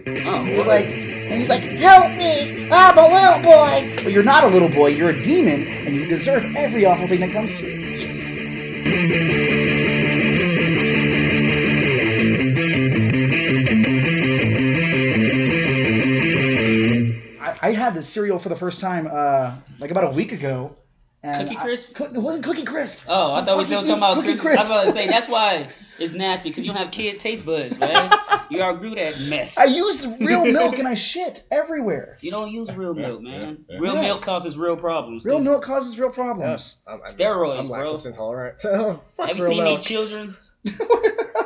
And he's like, help me! I'm a little boy! But you're not a little boy, you're a demon, and you deserve every awful thing that comes to you. Yes. I had this cereal for the first time like about a week ago. And Cookie Crisp? It wasn't Cookie Crisp. Oh, I thought we were still talking about Cookie Crisp. Crisp. I was about to say, that's why it's nasty, because you don't have kid taste buds, man. You outgrew that mess. I used real milk and I shit everywhere. You don't use real milk, man. Real milk causes real problems. Real milk causes real problems. Steroids, I'm bro. lactose intolerant. So fuck Have you real seen milk. these children?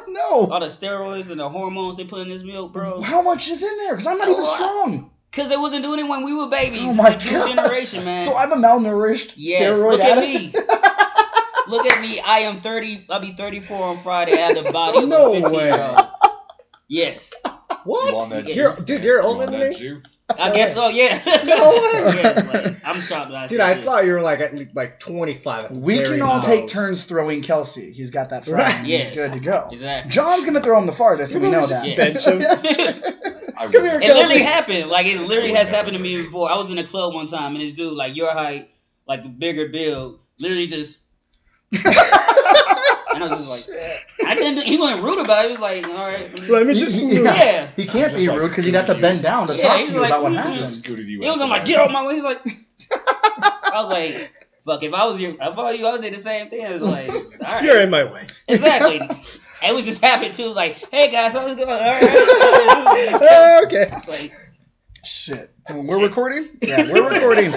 No. All the steroids and the hormones they put in this milk, bro. How much is in there? Because I'm not even strong. Because they wasn't doing it when we were babies. Oh my It's new God. generation, man. So I'm a malnourished Yes, steroid look at addict? me. Look at me. I am 30. I'll be 34 on Friday. I have the body of No a 15-year-old. Yes. What? You want that You're- juice, dude, man? you're You older want than that me? juice? I guess so, yeah. No way. Yes, like, I'm shocked that I Dude, said I this. thought you were like at least like 25. At the We very can all most. take turns throwing Kelsey. He's got that fire. Right. Yes. He's good to go. Exactly. John's going to throw him the farthest, and we know Just that. bench him. I Come here, would. It literally Kelsey. happened. Like, it literally would has never happened to do me it. before. I was in a club one time, and this dude, like, your height, like, the bigger build, literally just... And I was just like... I couldn't... He wasn't rude about it. He was like, all right. Let me just. Yeah. He can't Just be like rude because he'd have to scooted bend you. down to Yeah, talk he's to you like, about what mm-mm. happened. Just scooted you He was out on like, the get way. off my way. He's like... I was like, fuck, if I was you, I did the same thing. I was like, all right. You're in my way. Exactly. It was just happened too. It was like, hey guys, how's it going? All right. Okay. Like, Shit. We're recording? Yeah, we're recording.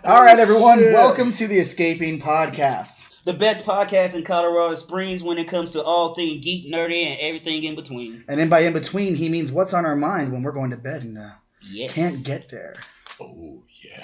All right, everyone. Shit. Welcome to the Escaping Podcast. the best podcast in Colorado Springs when it comes to all things geek, nerdy, and everything in between. And then by in between, he means what's on our mind when we're going to bed and Yes. can't get there. Oh, yeah.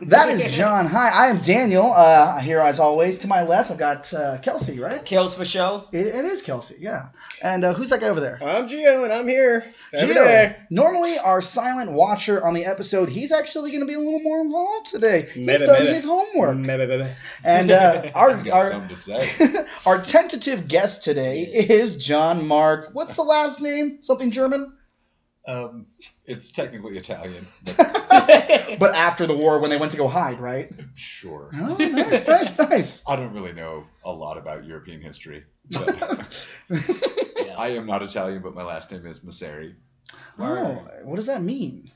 That is John. Hi, I am Daniel. Here, as always, to my left, I've got Kelsey, right? Kels for show. It is Kelsey, yeah. And who's that guy over there? I'm Gio, and I'm here every Gio. day. Normally, our silent watcher on the episode, he's actually going to be a little more involved today. He's Maybe, done maybe. his homework. Maybe. And I our got something to say. our tentative guest today is John Mark. What's the last name? Something German? It's technically Italian, but But after the war, when they went to go hide, right? sure. Oh, nice. I don't really know a lot about European history. But Yeah. I am not Italian, but my last name is Masseri, Oh, what does that mean?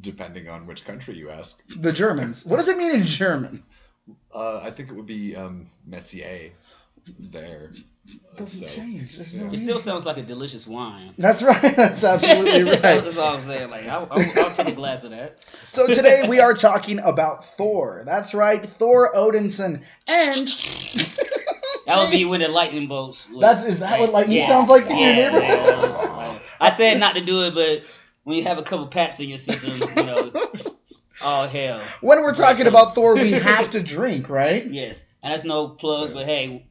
depending on which country you ask. The Germans. What does it mean in German? I think it would be Messier there. Doesn't change. There's no yeah. It meaning. still sounds like a delicious wine. That's right. That's absolutely right. That's all I'm saying. Like, I'll take a glass of that. So today we are talking about Thor. That's right, Thor Odinson. And That would be when the lightning bolts. would- is that what lightning sounds like in your neighborhood? man, that was like- I said not to do it, but when you have a couple paps in your system, all hell. When we're talking about Thor, we have to drink, right? Yes, and that's no plug, but hey,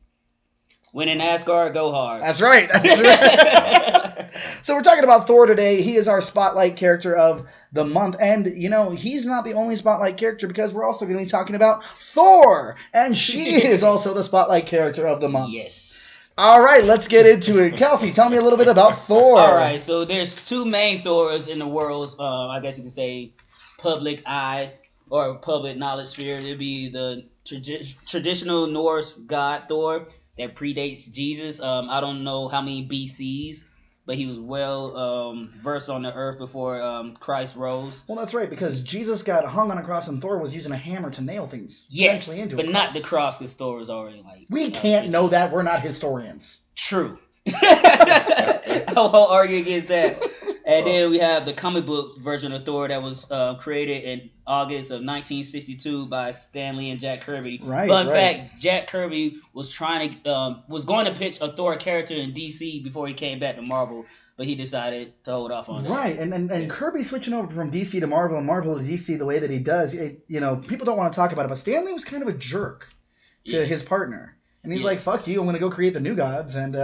when in NASCAR, go hard. That's right. That's right. So we're talking about Thor today. He is our spotlight character of the month. And, he's not the only spotlight character because we're also going to be talking about Thor. And she is also the spotlight character of the month. Yes. All right, let's get into it. Kelsey, tell me a little bit about Thor. All right, so there's two main Thors in the world. I guess you could say public eye or public knowledge sphere. It'd be the traditional Norse god Thor that predates Jesus. I don't know how many BCs, but he was well versed on the earth before Christ rose. Well, that's right, because Jesus got hung on a cross and Thor was using a hammer to nail things. Yes, eventually into but a not the cross, because Thor was already like... We can't know that. We're not historians. True. I won't argue against that. And then we have the comic book version of Thor that was created in August of 1962 by Stan Lee and Jack Kirby. Right, Fun right. fact: Jack Kirby was going to pitch a Thor character in DC before he came back to Marvel, but he decided to hold off on that. Right, and Kirby switching over from DC to Marvel and Marvel to DC the way that he does, people don't want to talk about it, but Stan Lee was kind of a jerk to Yes. his partner. And he's Yeah. like, fuck you, I'm going to go create the New Gods, and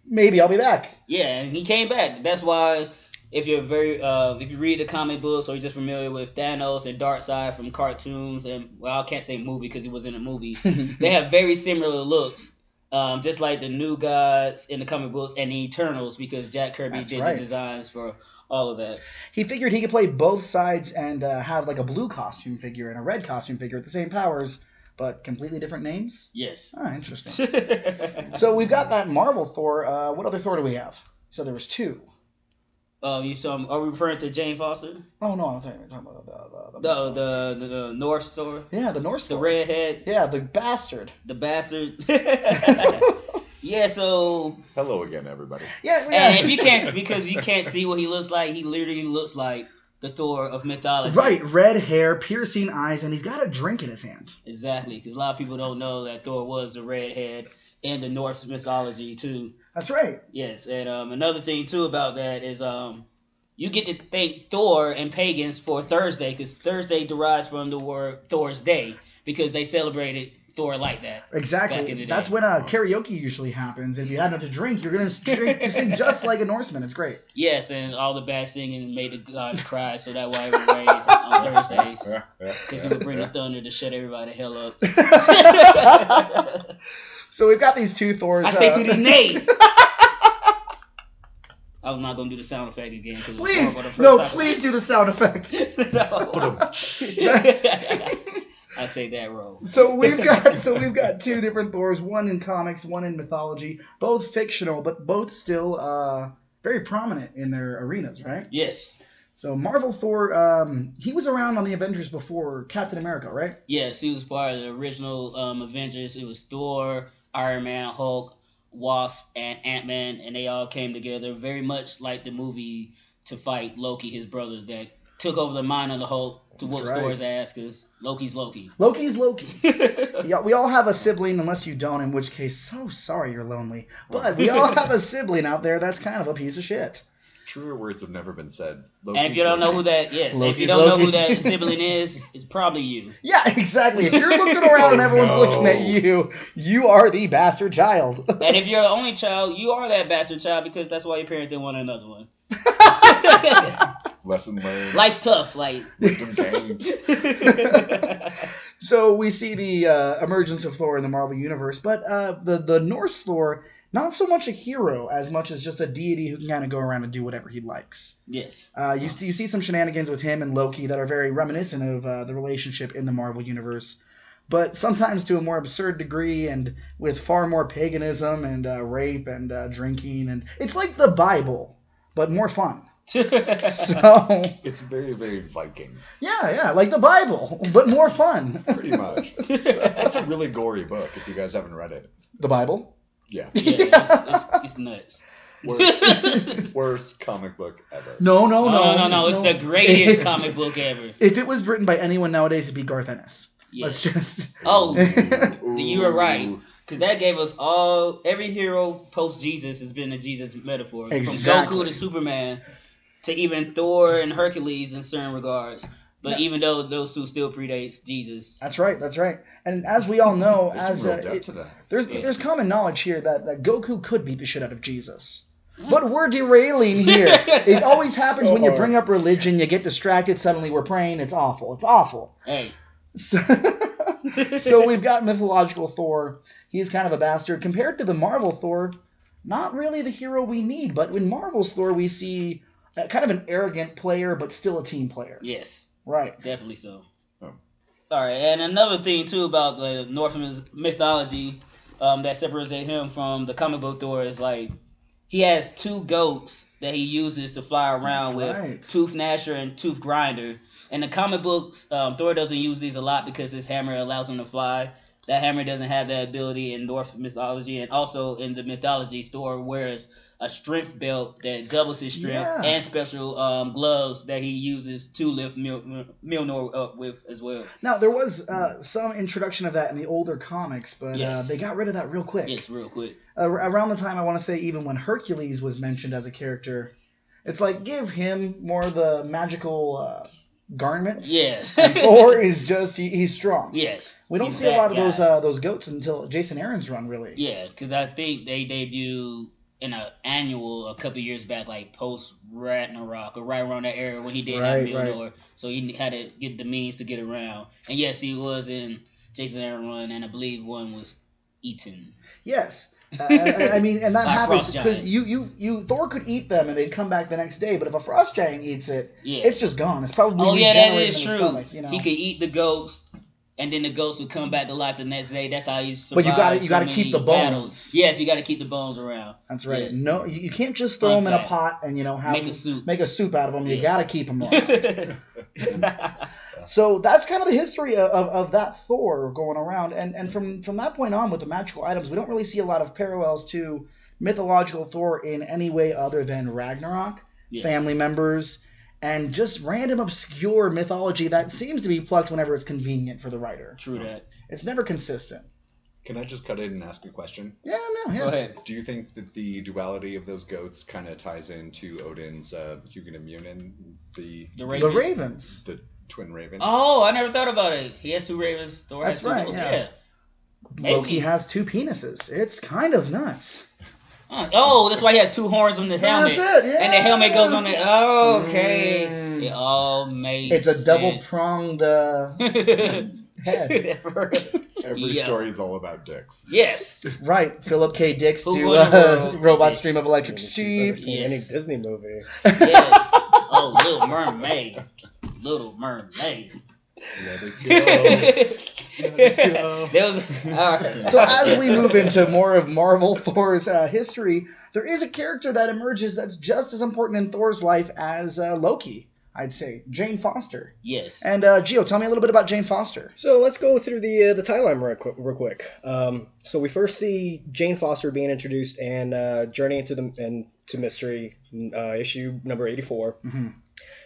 maybe I'll be back. Yeah, and he came back. That's why if you're if you read the comic books or you're just familiar with Thanos and Darkseid from cartoons, and well, I can't say movie because he was in a movie, they have very similar looks. Just like the New Gods in the comic books and the Eternals, because Jack Kirby That's did right. the designs for all of that. He figured he could play both sides and have like a blue costume figure and a red costume figure with the same powers, but completely different names. Yes. Ah, interesting. So we've got that Marvel Thor. What other Thor do we have? So there was two. Are we referring to Jane Foster? Oh no, I'm talking about The North Thor? Yeah, the Norse The Thor. redhead? Yeah, the bastard. The bastard? Yeah, so... Hello again, everybody. Yeah. And if you can't, because you can't see what he looks like, he literally looks like the Thor of mythology. Right, red hair, piercing eyes, and he's got a drink in his hand. Exactly, because a lot of people don't know that Thor was the redhead in the Norse mythology, too. That's right. Yes, and another thing too about that is you get to thank Thor and pagans for Thursday, because Thursday derives from the word Thor's Day, because they celebrated Thor like that. Exactly. Back in the day. That's when karaoke usually happens. If you had enough to drink, you're gonna you sing just like a Norseman. It's great. Yes, and all the bad singing made the gods cry, so that's why it was rain on Thursdays, because he would bring the thunder to shut everybody the hell up. So we've got these two Thors. I say to the nay. I was not gonna do the sound effect again. Please, please do the sound effect. No. I take that role. So we've got two different Thors, one in comics, one in mythology, both fictional, but both still very prominent in their arenas, right? Yes. So Marvel Thor, he was around on the Avengers before Captain America, right? Yes, he was part of the original Avengers. It was Thor, Iron Man, Hulk, Wasp, and Ant-Man, and they all came together very much like the movie to fight Loki, his brother, that took over the mind of the Hulk to whoop Thor's ass, because Loki's Loki. Loki's Loki. Yeah, we all have a sibling, unless you don't, in which case, so sorry you're lonely. But we all have a sibling out there that's kind of a piece of shit. Truer words have never been said. And if you don't know who that, if you don't know who that sibling is, it's probably you. Yeah, exactly. If you're looking around and everyone's looking at you, you are the bastard child. And if you're the only child, you are that bastard child, because that's why your parents didn't want another one. Lesson learned. Life's tough, like. Wisdom gained. So we see the emergence of Thor in the Marvel Universe, but the Norse Thor, not so much a hero as much as just a deity who can kind of go around and do whatever he likes. Yes. You see some shenanigans with him and Loki that are very reminiscent of the relationship in the Marvel Universe, but sometimes to a more absurd degree and with far more paganism and rape and drinking. And it's like the Bible, but more fun. So it's very, very Viking. Yeah, like the Bible, but more fun. Pretty much. It's a really gory book if you guys haven't read it. The Bible? Yeah. It's nuts. Worst comic book ever. No. It's the greatest comic book ever. If it was written by anyone nowadays, it'd be Garth Ennis. Yes. Let's just. Oh, you were right. Because that gave us every hero post Jesus has been a Jesus metaphor. Exactly. From Goku to Superman to even Thor and Hercules in certain regards. But even though those two still predates Jesus. That's right. And as we all know, there's common knowledge here that Goku could beat the shit out of Jesus. But we're derailing here. It always happens when you bring up religion. You get distracted. Suddenly we're praying. It's awful. Hey. So we've got mythological Thor. He's kind of a bastard. Compared to the Marvel Thor, not really the hero we need. But in Marvel's Thor, we see kind of an arrogant player, but still a team player. Yes. Right. Definitely so. Oh. All right. And another thing, too, about the Norse mythology that separates him from the comic book Thor is, like, he has two goats that he uses to fly around with, Tooth Gnasher and Tooth Grinder. In the comic books, Thor doesn't use these a lot because his hammer allows him to fly. That hammer doesn't have that ability in Norse mythology. And also in the mythology, Thor wears a strength belt that doubles his strength and special gloves that he uses to lift Mjolnir up with as well. Now, there was some introduction of that in the older comics, but they got rid of that real quick. Yes, real quick. Around the time, I want to say, even when Hercules was mentioned as a character, it's like, give him more of the magical garments. Yes. And Thor is just, he's strong. Yes. We don't see a lot of those goats until Jason Aaron's run, really. Yeah, because I think they debuted in an annual a couple years back, like post Ragnarok or right around that era when he did have Mjolnir, so he had to get the means to get around. And yes, he was in Jason Aaron run, and I believe one was eaten. Yes. I mean, and that By happens frost because giant. Thor could eat them and they'd come back the next day, but if a frost giant eats it, Yeah. it's just gone. It's probably Oh yeah, that regenerated is in the true. stomach, you know. He could eat the ghost, and then the ghost would come back to life the next day. That's how he survived. But you gotta so keep the many bones. battles. Yes, you got to keep the bones around. That's right. Yes. No, you can't just throw them in a pot and have Make a soup. Make a soup out of them. You Yes. gotta keep them around. So that's kind of the history of that Thor going around, and from that point on with the magical items, we don't really see a lot of parallels to mythological Thor in any way other than Ragnarok, Yes. family members, and just random obscure mythology that seems to be plucked whenever it's convenient for the writer. True that. It's never consistent. Can I just cut in and ask a question? Yeah, no, yeah. Go ahead. Do you think that the duality of those goats kind of ties into Odin's Hugin and Munin, the The Ravens. the twin ravens? Oh, I never thought about it. He has 2 ravens. Thor That's has 2 right, goats. yeah. Yeah. Maybe. Loki has 2 penises. It's kind of nuts. Oh, that's why he has 2 horns on the helmet. That's it, yeah. And the helmet goes on the. Oh, okay. Mm. It all makes It's a sense. double-pronged head. Every Yeah. story is all about dicks. Yes. Right, Philip K. Dick's Who do won the world? Robot Yes. Stream of Electric If you've Sheep. ever seen any Yes. Disney movie. Yes. Oh, Little Mermaid. Little Mermaid. Let it go. There was. All right. So as we move into more of Marvel Thor's history, there is a character that emerges that's just as important in Thor's life as Loki, I'd say, Jane Foster. Yes. And Gio, tell me a little bit about Jane Foster. So let's go through the timeline real quick. So we first see Jane Foster being introduced and journeying into mystery issue number 84. Mm-hmm.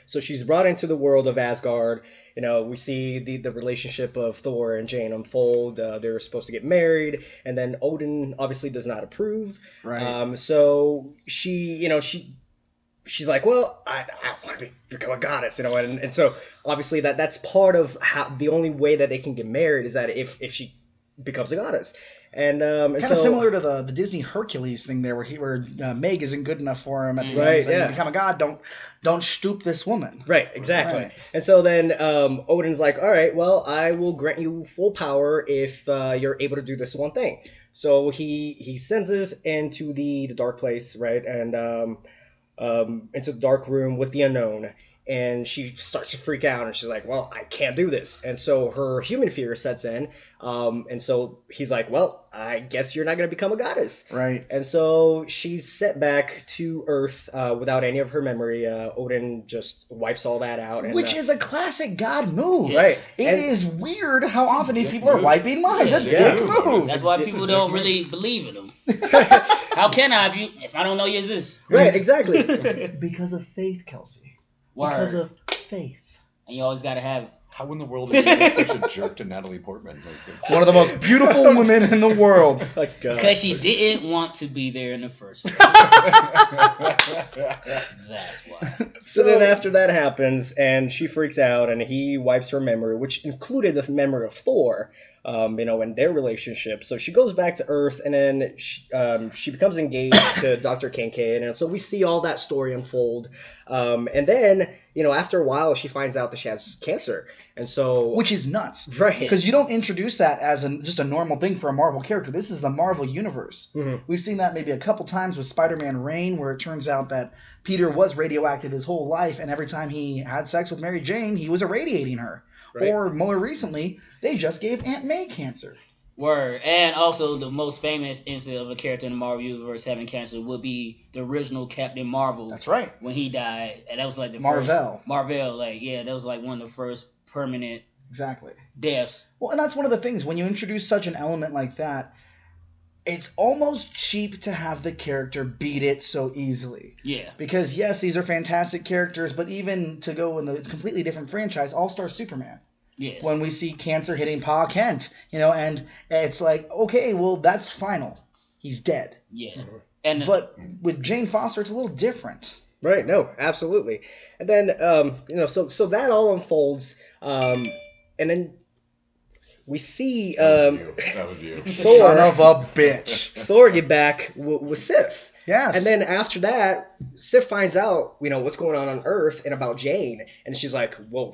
So she's brought into the world of Asgard. We see the relationship of Thor and Jane unfold. They're supposed to get married, and then Odin obviously does not approve. Right. So she's like, well, I want to become a goddess, and so obviously that's part of how the only way that they can get married is that if she becomes a goddess. And Kind of similar to the Disney Hercules thing there, where Meg isn't good enough for him at the Right, end. Saying, yeah. You become a god, don't stoop this woman. Right, exactly. Right. And so then Odin's like, all right, well, I will grant you full power if you're able to do this one thing. So he sends us into the dark place, right, and into the dark room with the unknown. And she starts to freak out, and she's like, well, I can't do this. And so her human fear sets in. And so he's like, well, I guess you're not going to become a goddess. Right. And so she's sent back to Earth without any of her memory. Odin just wipes all that out. And, Which is a classic god move. Right. It And- is weird how often these dick people are move. wiping minds. That's a Yeah. dick move. That's why It's people a don't dick really believe in him. How can I if I don't know you exist? Right, exactly. Because of faith, Kelsey. Word. Because of faith. And you always gotta have. How in the world is he such a jerk to Natalie Portman? It's One of the most beautiful women in the world. Like, Because she didn't want to be there in the first place. That's why. So then after that happens, and she freaks out, and he wipes her memory, which included the memory of Thor, and their relationship. So she goes back to Earth, and then she becomes engaged to Dr. Kincaid, and so we see all that story unfold. And then, after a while, she finds out that she has cancer, and so Which is nuts. right, Because you don't introduce that as just a normal thing for a Marvel character. This is the Marvel Universe. Mhm. We've seen that maybe a couple times with Spider-Man Reign, where it turns out that Peter was radioactive his whole life, and every time he had sex with Mary Jane, he was irradiating her. Right. Or more recently, they just gave Aunt May cancer. Word. And also, the most famous incident of a character in the Marvel Universe having cancer would be the original Captain Marvel. That's right. When he died. And that was like the Marvel. first. Marvel. That was like one of the first permanent Exactly. deaths. Well, and that's one of the things. When you introduce such an element like that, it's almost cheap to have the character beat it so easily. Yeah. Because, yes, these are fantastic characters, but even to go in the completely different franchise, All-Star Superman. Yes. When we see cancer hitting Pa Kent, and it's like, okay, well, that's final. He's dead. Yeah. And But with Jane Foster, it's a little different. right, no, absolutely. And then, so that all unfolds, and then we see That was you. Thor, Son of a bitch. Thor get back with Sif. Yes. And then after that, Sif finds out, what's going on Earth and about Jane, and she's like, "Whoa,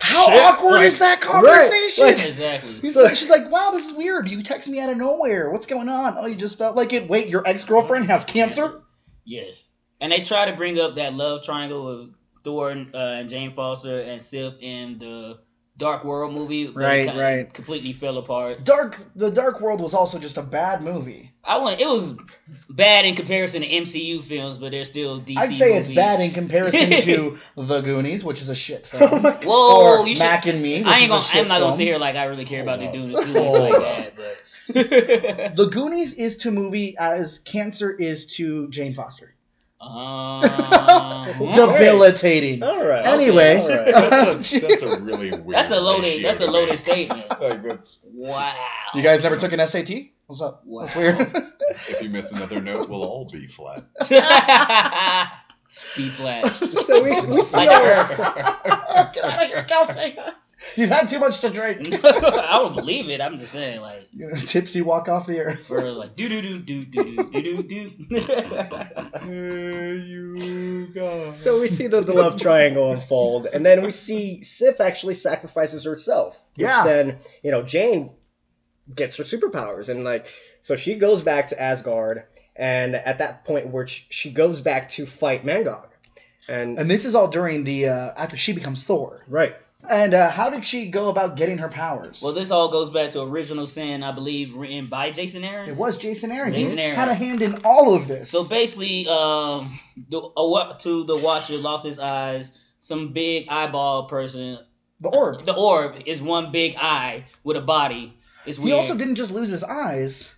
how shit, awkward like, is that conversation? right, like- Exactly. She's like, wow, this is weird. You text me out of nowhere. What's going on? Oh, you just felt like it. Wait, your ex-girlfriend has cancer? Yes. And they try to bring up that love triangle with Thor and Jane Foster and Sif in the Dark World movie. But it kinda completely fell apart. The Dark World was also just a bad movie. It was bad in comparison to MCU films, but they're still DC I'd say movies. it's bad in comparison to The Goonies, which is a shit film. Whoa, or Mac and Me, which I'm not film. gonna sit here like I really care about the Goonies like that, but The Goonies is to movie as cancer is to Jane Foster. Debilitating. all right. Anyway, all right. That's a really weird. That's a loaded ratio. statement. Like that's. Wow. you guys never took an SAT? What's up? Wow. That's weird. If you miss another note, we'll all be flat. B flat. So we see Like our, Earth. Get out of here, Kelsey. You've had too much to drink. I don't believe it. I'm just saying, like, Tipsy walk off the earth. for like do do do do do do do do. You guys. So we see the love triangle unfold, and then we see Sif actually sacrifices herself. Which Yeah. Then, Jane gets her superpowers, and so she goes back to Asgard, and at that point where she goes back to fight Mangog. And this is all during the after she becomes Thor. Right. And how did she go about getting her powers? Well, this all goes back to Original Sin, I believe, written by Jason Aaron. It was Jason Aaron. Jason He Aaron. had a hand in all of this. So basically, to the watcher lost his eyes. Some big eyeball person. the orb. The orb is one big eye with a body. It's weird. He also didn't just lose his eyes.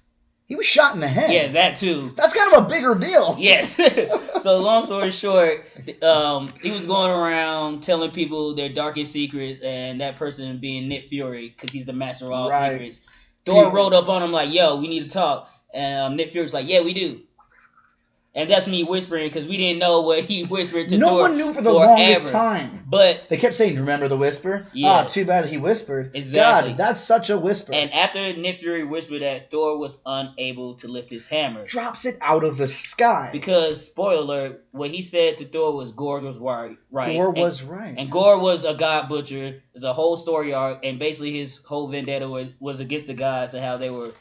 He was shot in the head. Yeah, that too. That's kind of a bigger deal. Yes. So long story short, he was going around telling people their darkest secrets, and that person being Nick Fury, because he's the master of all Right. secrets. Thor rode up on him like, "Yo, we need to talk," and Nick Fury's like, "Yeah, we do." And that's me whispering, because we didn't know what he whispered to No Thor one knew for the forever. longest time. But They kept saying, "Remember the whisper?" Yeah. Ah, too bad he whispered. Exactly. God, that's such a whisper. and after Nick Fury whispered that, Thor was unable to lift his hammer. Drops it out of the sky. Because, spoiler alert, what he said to Thor was Gore was right. Thor was right. And Gore was a god butcher. There's a whole story arc, and basically his whole vendetta was against the gods and how they were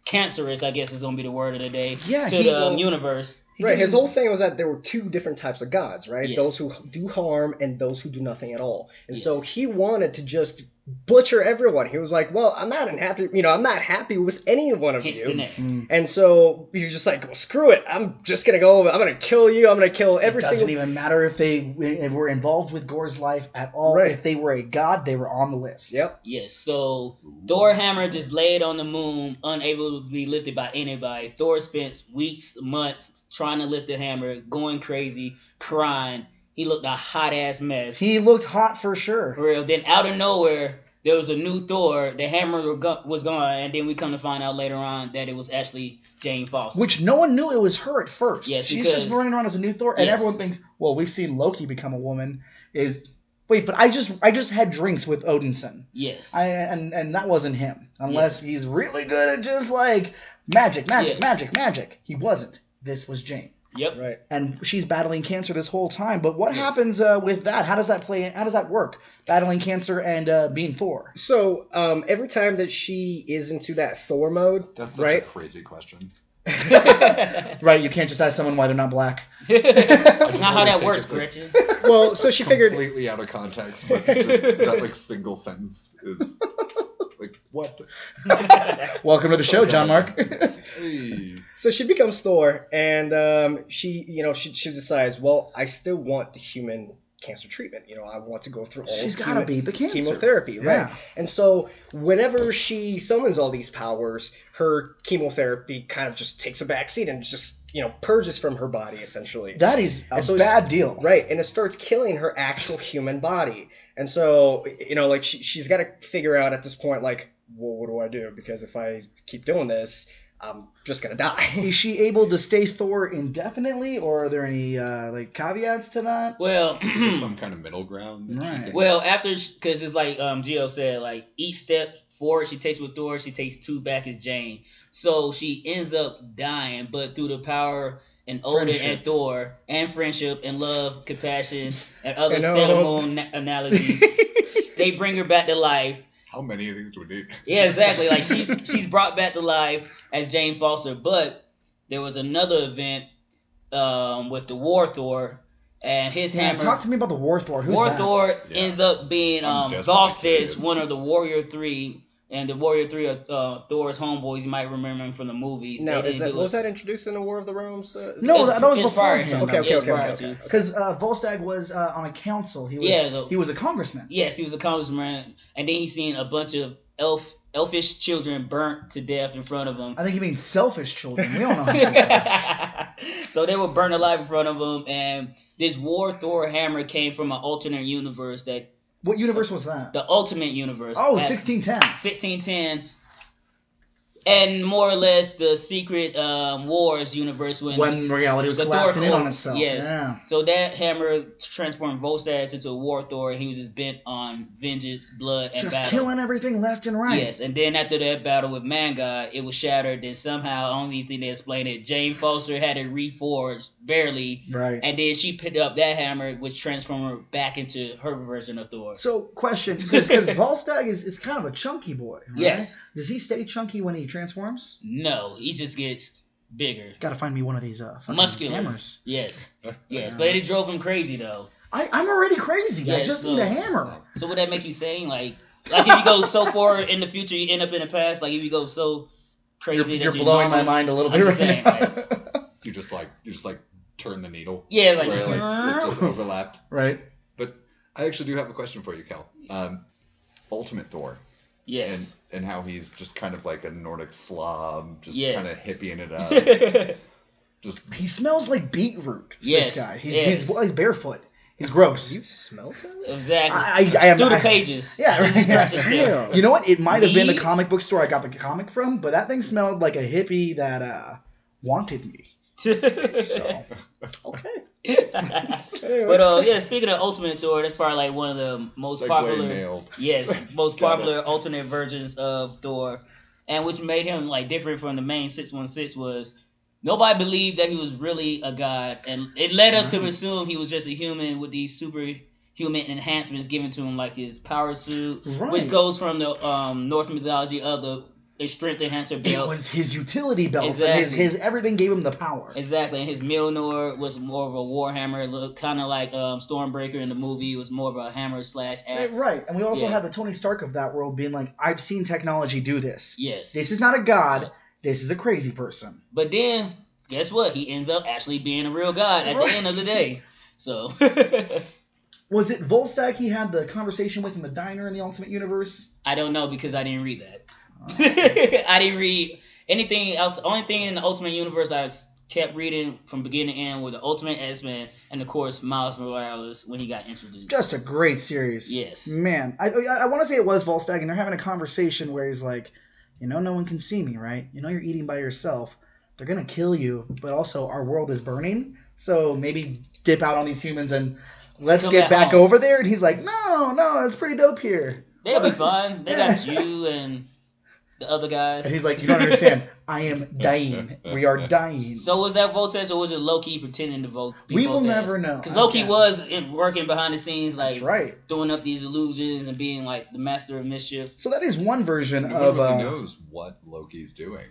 cancerous, I guess is going to be the word of the day, Yeah, to the universe. Right, his whole thing was that there were two different types of gods, right? Yes. Those who do harm and those who do nothing at all. And Yes. so he wanted to just butcher everyone. He was like, well, I'm not happy with any one of Hits you. the neck. And so he was just like, well, screw it. I'm just going to go over. I'm going to kill you. I'm going to kill every It doesn't single... even matter if they were involved with Gore's life at all. Right. If they were a god, they were on the list. Yep. Yes, so Thor hammer just laid on the moon, unable to be lifted by anybody. Thor spent weeks, months trying to lift the hammer, going crazy, crying. He looked a hot ass mess. He looked hot for sure. For real. Then out of nowhere, there was a new Thor. The hammer was gone, and then we come to find out later on that it was actually Jane Foster. Which no one knew it was her at first. Yes, She's because- just running around as a new Thor, and Yes. everyone thinks, well, we've seen Loki become a woman. Wait, but I just had drinks with Odinson. Yes. And that wasn't him. Unless he's really good at just like magic. He wasn't. This was Jane. Yep. Right. And she's battling cancer this whole time. But what happens with that? How does that play? How does that work? Battling cancer and being Thor. So every time that she is into that Thor mode, That's such right? a crazy question. Right, you can't just ask someone why they're not black. That's not how really that take works, it Gretchen. Well, so she figured... Completely out of context, but just that like single sentence is like what? Welcome to the show, John Mark. Hey. So she becomes Thor, and she decides, well, I still want the human cancer treatment. I want to go through all She's gotta be the cancer. chemotherapy, Yeah. right? And so whenever she summons all these powers, her chemotherapy kind of just takes a backseat and just purges from her body essentially. That is a And so bad deal. Right, and it starts killing her actual human body. And so, she's got to figure out at this point, like, well, what do I do? Because if I keep doing this, I'm just gonna die. Is she able to stay Thor indefinitely, or are there any like caveats to that? Well, Is there some kind of middle ground? That Right. she can... well, after, because it's like Gio said, like each step forward she takes with Thor, she takes 2 back as Jane. So she ends up dying, but through the power and Odin Friendship. and Thor and friendship and love, compassion, and other And Sailor hope. Moon analogies, they bring her back to life. How many of these do we need? Yeah, exactly. Like she's brought back to life as Jane Foster, but there was another event with the War Thor and his hammer. Talk to me about the War Thor. Who's War that? Thor Yeah. ends up being I'm desperately Volstag's curious. one of the Warrior 3, and the Warrior 3 are Thor's homeboys. You might remember him from the movies. Now, They is didn't that do was it. that introduced in the War of the Realms? No, that was It's prior beforehand. to. Okay, It's okay, prior okay, to. okay. Because Volstagg was on a council. He was Yeah, he was a congressman. Yes, he was a congressman, and then he's seen a bunch of elfish children burnt to death in front of him. I think you mean selfish children. We don't know how to do that. So they were burned alive in front of him, and this War Thor hammer came from an alternate universe, that What universe was that? the Ultimate Universe. Oh, That's 1610. 1610, and more or less the Secret Wars universe when reality was the Thor collapsing in on clones, itself. yes. Yeah. So that hammer transformed Volstagg into a War Thor, and he was just bent on vengeance, blood, and Just battle. killing everything left and right. Yes, and then after that battle with Man God, it was shattered. Then somehow, only thing they explained it, Jane Foster had it reforged, barely, Right. and then she picked up that hammer, which transformed her back into her version of Thor. So, question, because Volstagg is kind of a chunky boy, right? Yes. Does he stay chunky when he transforms? No, he just gets bigger. Gotta find me one of these fucking Muscular. hammers. Yes, yes, but it drove him crazy though. I'm already crazy. I Yes, just so- need a hammer. So would that make you saying like if you go so far in the future, you end up in the past? Like if you go so crazy You're that blowing my normal- mind a little I'm bit just right saying, now. You just like turn the needle. Yeah, like, Where it just overlapped. Right. But I actually do have a question for you, Cal. Ultimate Thor. yes. And how he's just kind of like a Nordic slob, just Yes. kind of hippieing it up. Just He smells like beetroot. Yes, This guy. yes. He's barefoot. He's gross. You smell that? Exactly. I am Through the pages. Yeah, right. Scratch the skin. You know what? It might have been the Me? comic book store I got the comic from, but that thing smelled like a hippie that wanted me. So Okay. But yeah, speaking of Ultimate Thor, that's probably like one of the most segue popular, nailed. yes, most Got popular alternate versions of Thor, and which made him like different from the main 616 was nobody believed that he was really a god, and it led us to assume he was just a human with these superhuman enhancements given to him, like his power suit, Right. which goes from the Norse mythology of the strength enhancer it belt. was his utility belt. Exactly. And his everything gave him the power. Exactly, and his Mjolnir was more of a warhammer. It looked kind of like Stormbreaker in the movie. It was more of a hammer / axe. Right. And we also Yeah. had the Tony Stark of that world being like, I've seen technology do this. Yes. This is not a god. This is a crazy person. But then, guess what? He ends up actually being a real god at the end of the day. So, Was it Volstagg he had the conversation with in the diner in the Ultimate Universe? I don't know because I didn't read that. I didn't read anything else. The only thing in the Ultimate Universe I kept reading from beginning to end were the Ultimate X-Men and, of course, Miles Morales when he got introduced. Just a great series. Yes. Man, I want to say it was Volstagg, and they're having a conversation where he's like, you know, no one can see me, right? You know, you're eating by yourself. They're gonna kill you, but also our world is burning. So maybe dip out on these humans and let's Come get back home. over there. And he's like, no, it's pretty dope here. They'll be fine. They got you and the other guys. And he's like, you don't understand. I am dying. We are dying. So was that Voltex or was it Loki pretending to vote? We will never know. Because Loki Okay. was working behind the scenes, like That's right. throwing up these illusions and being like the master of mischief. So that is one version No one of. really knows what Loki's doing.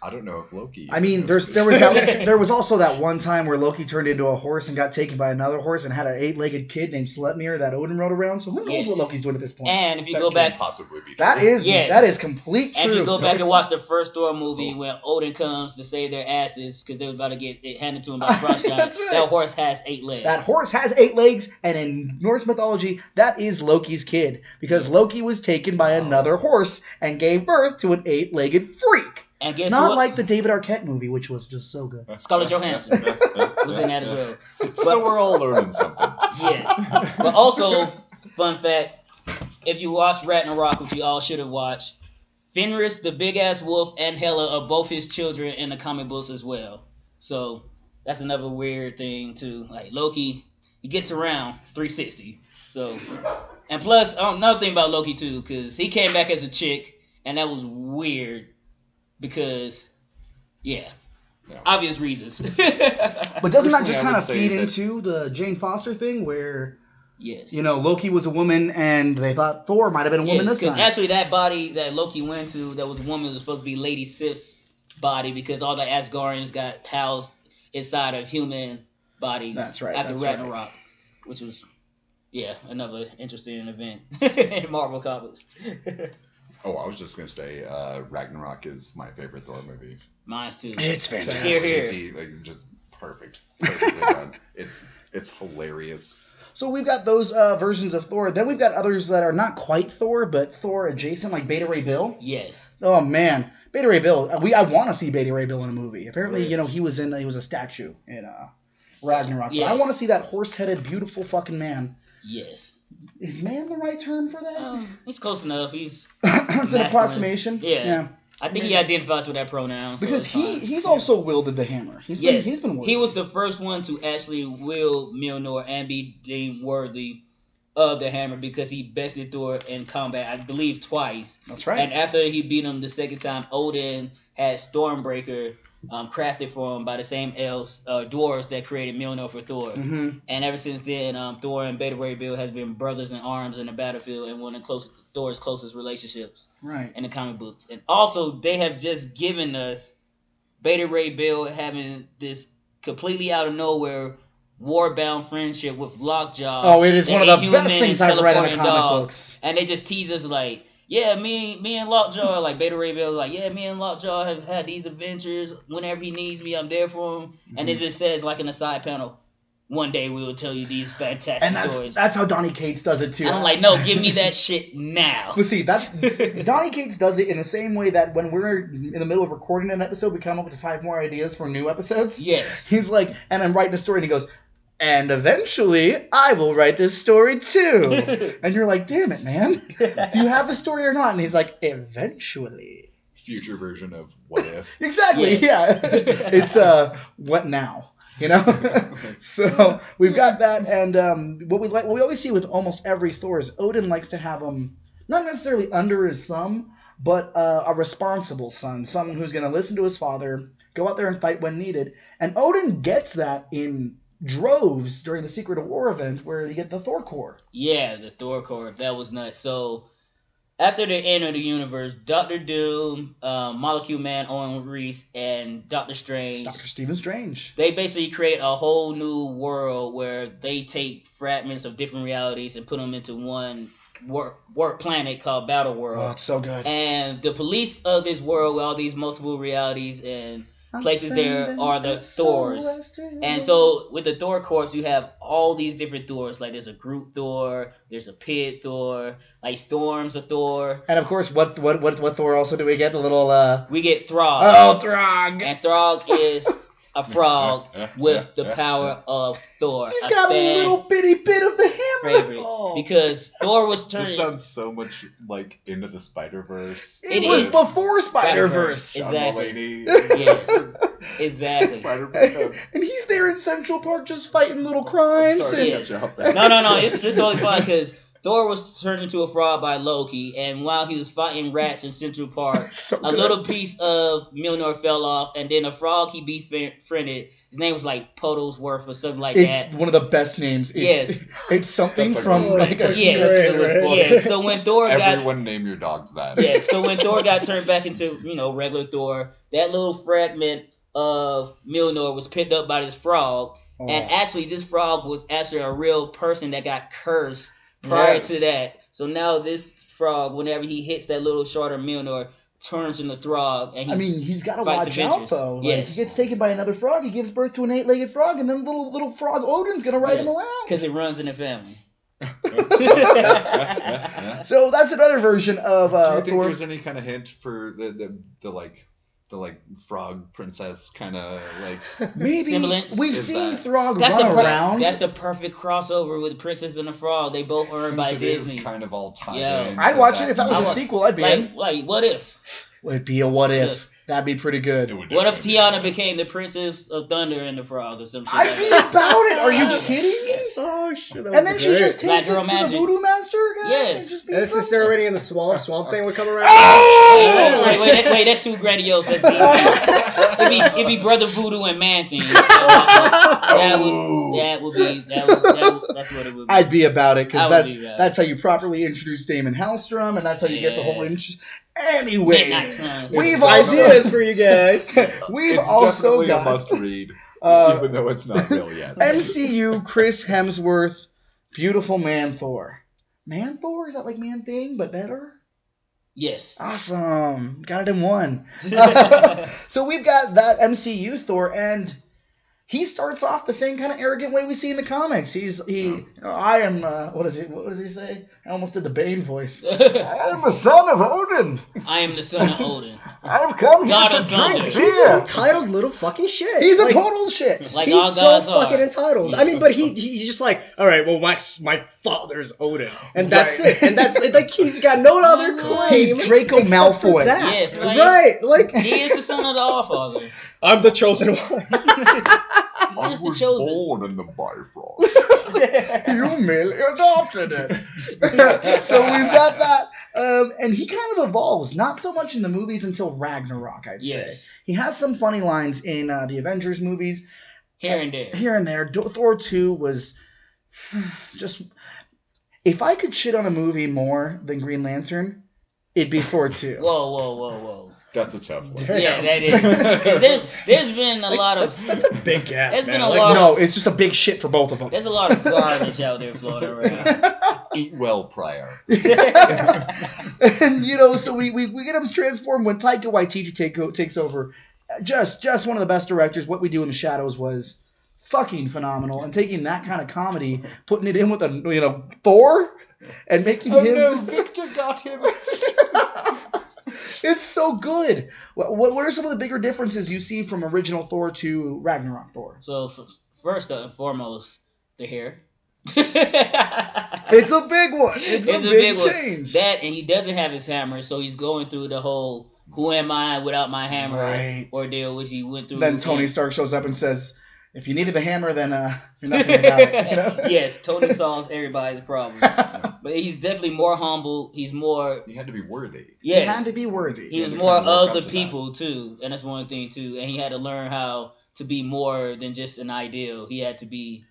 I don't know if Loki. I mean, knows there this. was there was also that one time where Loki turned into a horse and got taken by another horse and had an 8-legged kid named Sleipnir that Odin rode around. So who knows Yes. what Loki's doing at this point? And if you That go can't back, possibly be That true. is Yes. that is complete and if you truth. go back and watch the first Thor movie when Odin comes to save their asses because they were about to get it handed to him by Frost Giant, That's right. that horse has 8 legs. That horse has 8 legs, and in Norse mythology, that is Loki's kid because Loki was taken by another horse and gave birth to an 8-legged freak. And guess Not what? like the David Arquette movie, which was just so good. Scarlett Johansson was in that as well. So we're all learning something. Yes. But also, fun fact, if you watch Ragnarok, which you all should have watched, Fenris, the big ass wolf, and Hela are both his children in the comic books as well. So that's another weird thing too. Like Loki, he gets around 360. So, and plus another thing about Loki too, because he came back as a chick, and that was weird because obvious reasons. But doesn't that Personally, just I kind would of say feed that- into the Jane Foster thing where, Yes. Loki was a woman and they thought Thor might have been a woman this time? Actually, that body that Loki went to that was a woman was supposed to be Lady Sif's body because all the Asgardians got housed inside of human bodies. That's right. After that's Ragnarok, right. which was another interesting event in Marvel Comics. Oh, I was just gonna say, Ragnarok is my favorite Thor movie. Mine too. It's So fantastic. here. Like, just perfect. Perfectly done. It's hilarious. So we've got those versions of Thor. Then we've got others that are not quite Thor, but Thor adjacent, like Beta Ray Bill. Yes. Oh man, Beta Ray Bill. I want to see Beta Ray Bill in a movie. Apparently, Right. he was a statue in Ragnarok. But Yes. I want to see that horse-headed, beautiful fucking man. Yes. Is man the right term for that? He's close enough. He's It's an masculine. approximation. Yeah. I think he identifies with that pronoun. So Because it's fine. he's also wielded the hammer. He's been wielded. He was the first one to actually wield Mjolnir and be deemed worthy of the hammer because he bested Thor in combat, I believe, twice. That's right. And after he beat him the second time, Odin had Stormbreaker crafted for him by the same elves, dwarves that created Mjolnir for Thor. Mm-hmm. And ever since then, Thor and Beta Ray Bill has been brothers in arms in the battlefield and one of Thor's closest relationships Right. in the comic books. And also, they have just given us Beta Ray Bill having this completely out of nowhere war-bound friendship with Lockjaw. Oh, it is one of the Inhuman best and things I've read in the teleporting comic dog. books. And they just tease us like, yeah, me and Lockjaw, like Beta Ray Bill, like, yeah, me and Lockjaw have had these adventures. Whenever he needs me, I'm there for him. And it just says, like in the side panel, one day we will tell you these fantastic And stories. that's how Donny Cates does it too. And I'm like, no, give me that shit now. But see, Donny Cates does it in the same way that when we're in the middle of recording an episode, we come up with 5 more ideas for new episodes. Yes. He's like, and I'm writing a story, and he goes, and eventually I will write this story too. And you're like, damn it, man. Do you have a story or not? And he's like, eventually. Future version of What If. Exactly, yeah. It's what now? So we've got that, and what we always see with almost every Thor is Odin likes to have him not necessarily under his thumb, but a responsible son, someone who's going to listen to his father, go out there and fight when needed. And Odin gets that in droves during the Secret of War event, where you get the Thor Corps. Yeah, the Thor Corps. That was nuts. So after the end of the universe, Doctor Doom, Molecule Man, Owen Reese, and Doctor Strange. It's Dr. Stephen Strange. They basically create a whole new world where they take fragments of different realities and put them into one work planet called Battle World. Oh, it's so good. And the police of this world with all these multiple realities and places there are the Thors. And so with the Thor Corps, you have all these different Thors. Like there's a Groot Thor, there's a Pit Thor, like Storm's a Thor. And of course, what Thor also do we get? The little We get Throg. Oh, Throg. And Throg is a frog with the power of Thor. He's got a little bitty bit of the hammer. Favorite. Oh. Because Thor was turning. This sounds so much like Into the Spider-Verse. It was before Spider-Verse. Exactly. Exactly. Yeah, exactly. Spider-Man. And he's there in Central Park just fighting little crimes. Sorry, and- to cut you off there. No. It's totally fine because Thor was turned into a frog by Loki, and while he was fighting rats in Central Park, So a good. little piece of Mjolnir fell off, and then a frog he befriended, his name was like Podosworth or something like It's that. one of the best names. It's, Yes. It's something That's from like- like a Yes. great, right? Yeah, so when Thor got Everyone name your dogs that. Yeah, so when Thor got turned back into, regular Thor, that little fragment of Mjolnir was picked up by this frog. Oh. And actually, this frog was actually a real person that got cursed prior Yes. to that. So now this frog, whenever he hits that little shard of Mjolnir, turns into Throg. And He's got to fights watch adventures. out, though. Like, Yes. he gets taken by another frog, he gives birth to an 8-legged frog, and then little frog Odin's going to ride him around. Because it runs in the family. So that's another version of Do you think Thor. there's any kind of hint for the like frog princess kind of like. Maybe Semblance. we've Is seen that- Throg That's run the around. that's the perfect crossover with Princess and the Frog. They both earned by Since it is Disney. kind of all tied Yeah. in. I'd to watch it if that was I a want- sequel. I'd be in. Like, what if? It'd be a what What if. if? That'd be pretty good. It would What if definitely Tiana be. became the Princess of Thunder and the Frog or some shit I'd like be that? about it. Are you kidding me? Yes. Oh shit! That And would then be she great. just Black takes it Girl to Magic. the Voodoo Master guy. Yes. And just And beats since him. they're already in the swamp, Swamp Thing would come around. Oh! Wait, that's too grandiose. That's DC. It'd be Brother Voodoo and Man Thing. That's what it would be. I'd be about it because I would be about it. that's how you properly introduce Damon Hallstrom, and that's how you get the whole Yeah. Anyway, Midnight Suns. we've Ideas for you guys. we've It's also definitely a got must-read, uh, even though it's not real yet. MCU Chris Hemsworth, beautiful man Thor. Man Thor? Is that like Man Thing but better? Yes. Awesome, got it in one. So we've got that MCU Thor, and he starts off the same kind of arrogant way we see in the comics. I am, what does he say? I almost did the Bane voice. I am a son of Odin. I am the son of Odin. I've come here God to of Thunder. drink He's an beer. entitled little fucking shit. He's a Like, total shit. Like he's all so gods fucking are. entitled. Yeah. I mean, but he's just like, all right, well, my father's Odin, and that's Right. it. And that's like he's got no other claim. He's Draco except for Malfoy. that. Yes, right. Right, like He is the son of the Allfather. I'm the chosen one. He is the chosen. born in the Bifrost. You merely adopted it. So we've got that. And he kind of evolves, not so much in the movies until Ragnarok, I'd say. Yes. He has some funny lines in the Avengers movies. Here and there. Here and there. Thor 2 was just... If I could shit on a movie more than Green Lantern, it'd be Thor 2. Whoa. That's a tough one. Damn. Yeah, that is. Because there's been a lot of That's a big gap. There's man. been a Like, lot- No, it's just a big shit for both of them. there's a lot of garbage out there floating around. Eat well, Prior. And, so we get him transformed when Taika Waititi takes over. Just one of the best directors. What We Do in the Shadows was fucking phenomenal. And taking that kind of comedy, putting it in with Thor, and making him... Victor got him. It's so good. What are some of the bigger differences you see from original Thor to Ragnarok Thor? So first and foremost, the hair. It's a big one. It's a big one. change. That, and he doesn't have his hammer, so he's going through the whole "Who am I without my hammer?" Right. ordeal, which he went through. Then Tony Stark shows up and says, "If you needed the hammer, then you're nothing without it." Yes, Tony solves everybody's problem. But he's definitely more humble. He's more. You had to be worthy. He Yes, had to be worthy. he was to more kinda work of up the to that. people too, and that's one thing too. And he had to learn how to be more than just an ideal. He had to be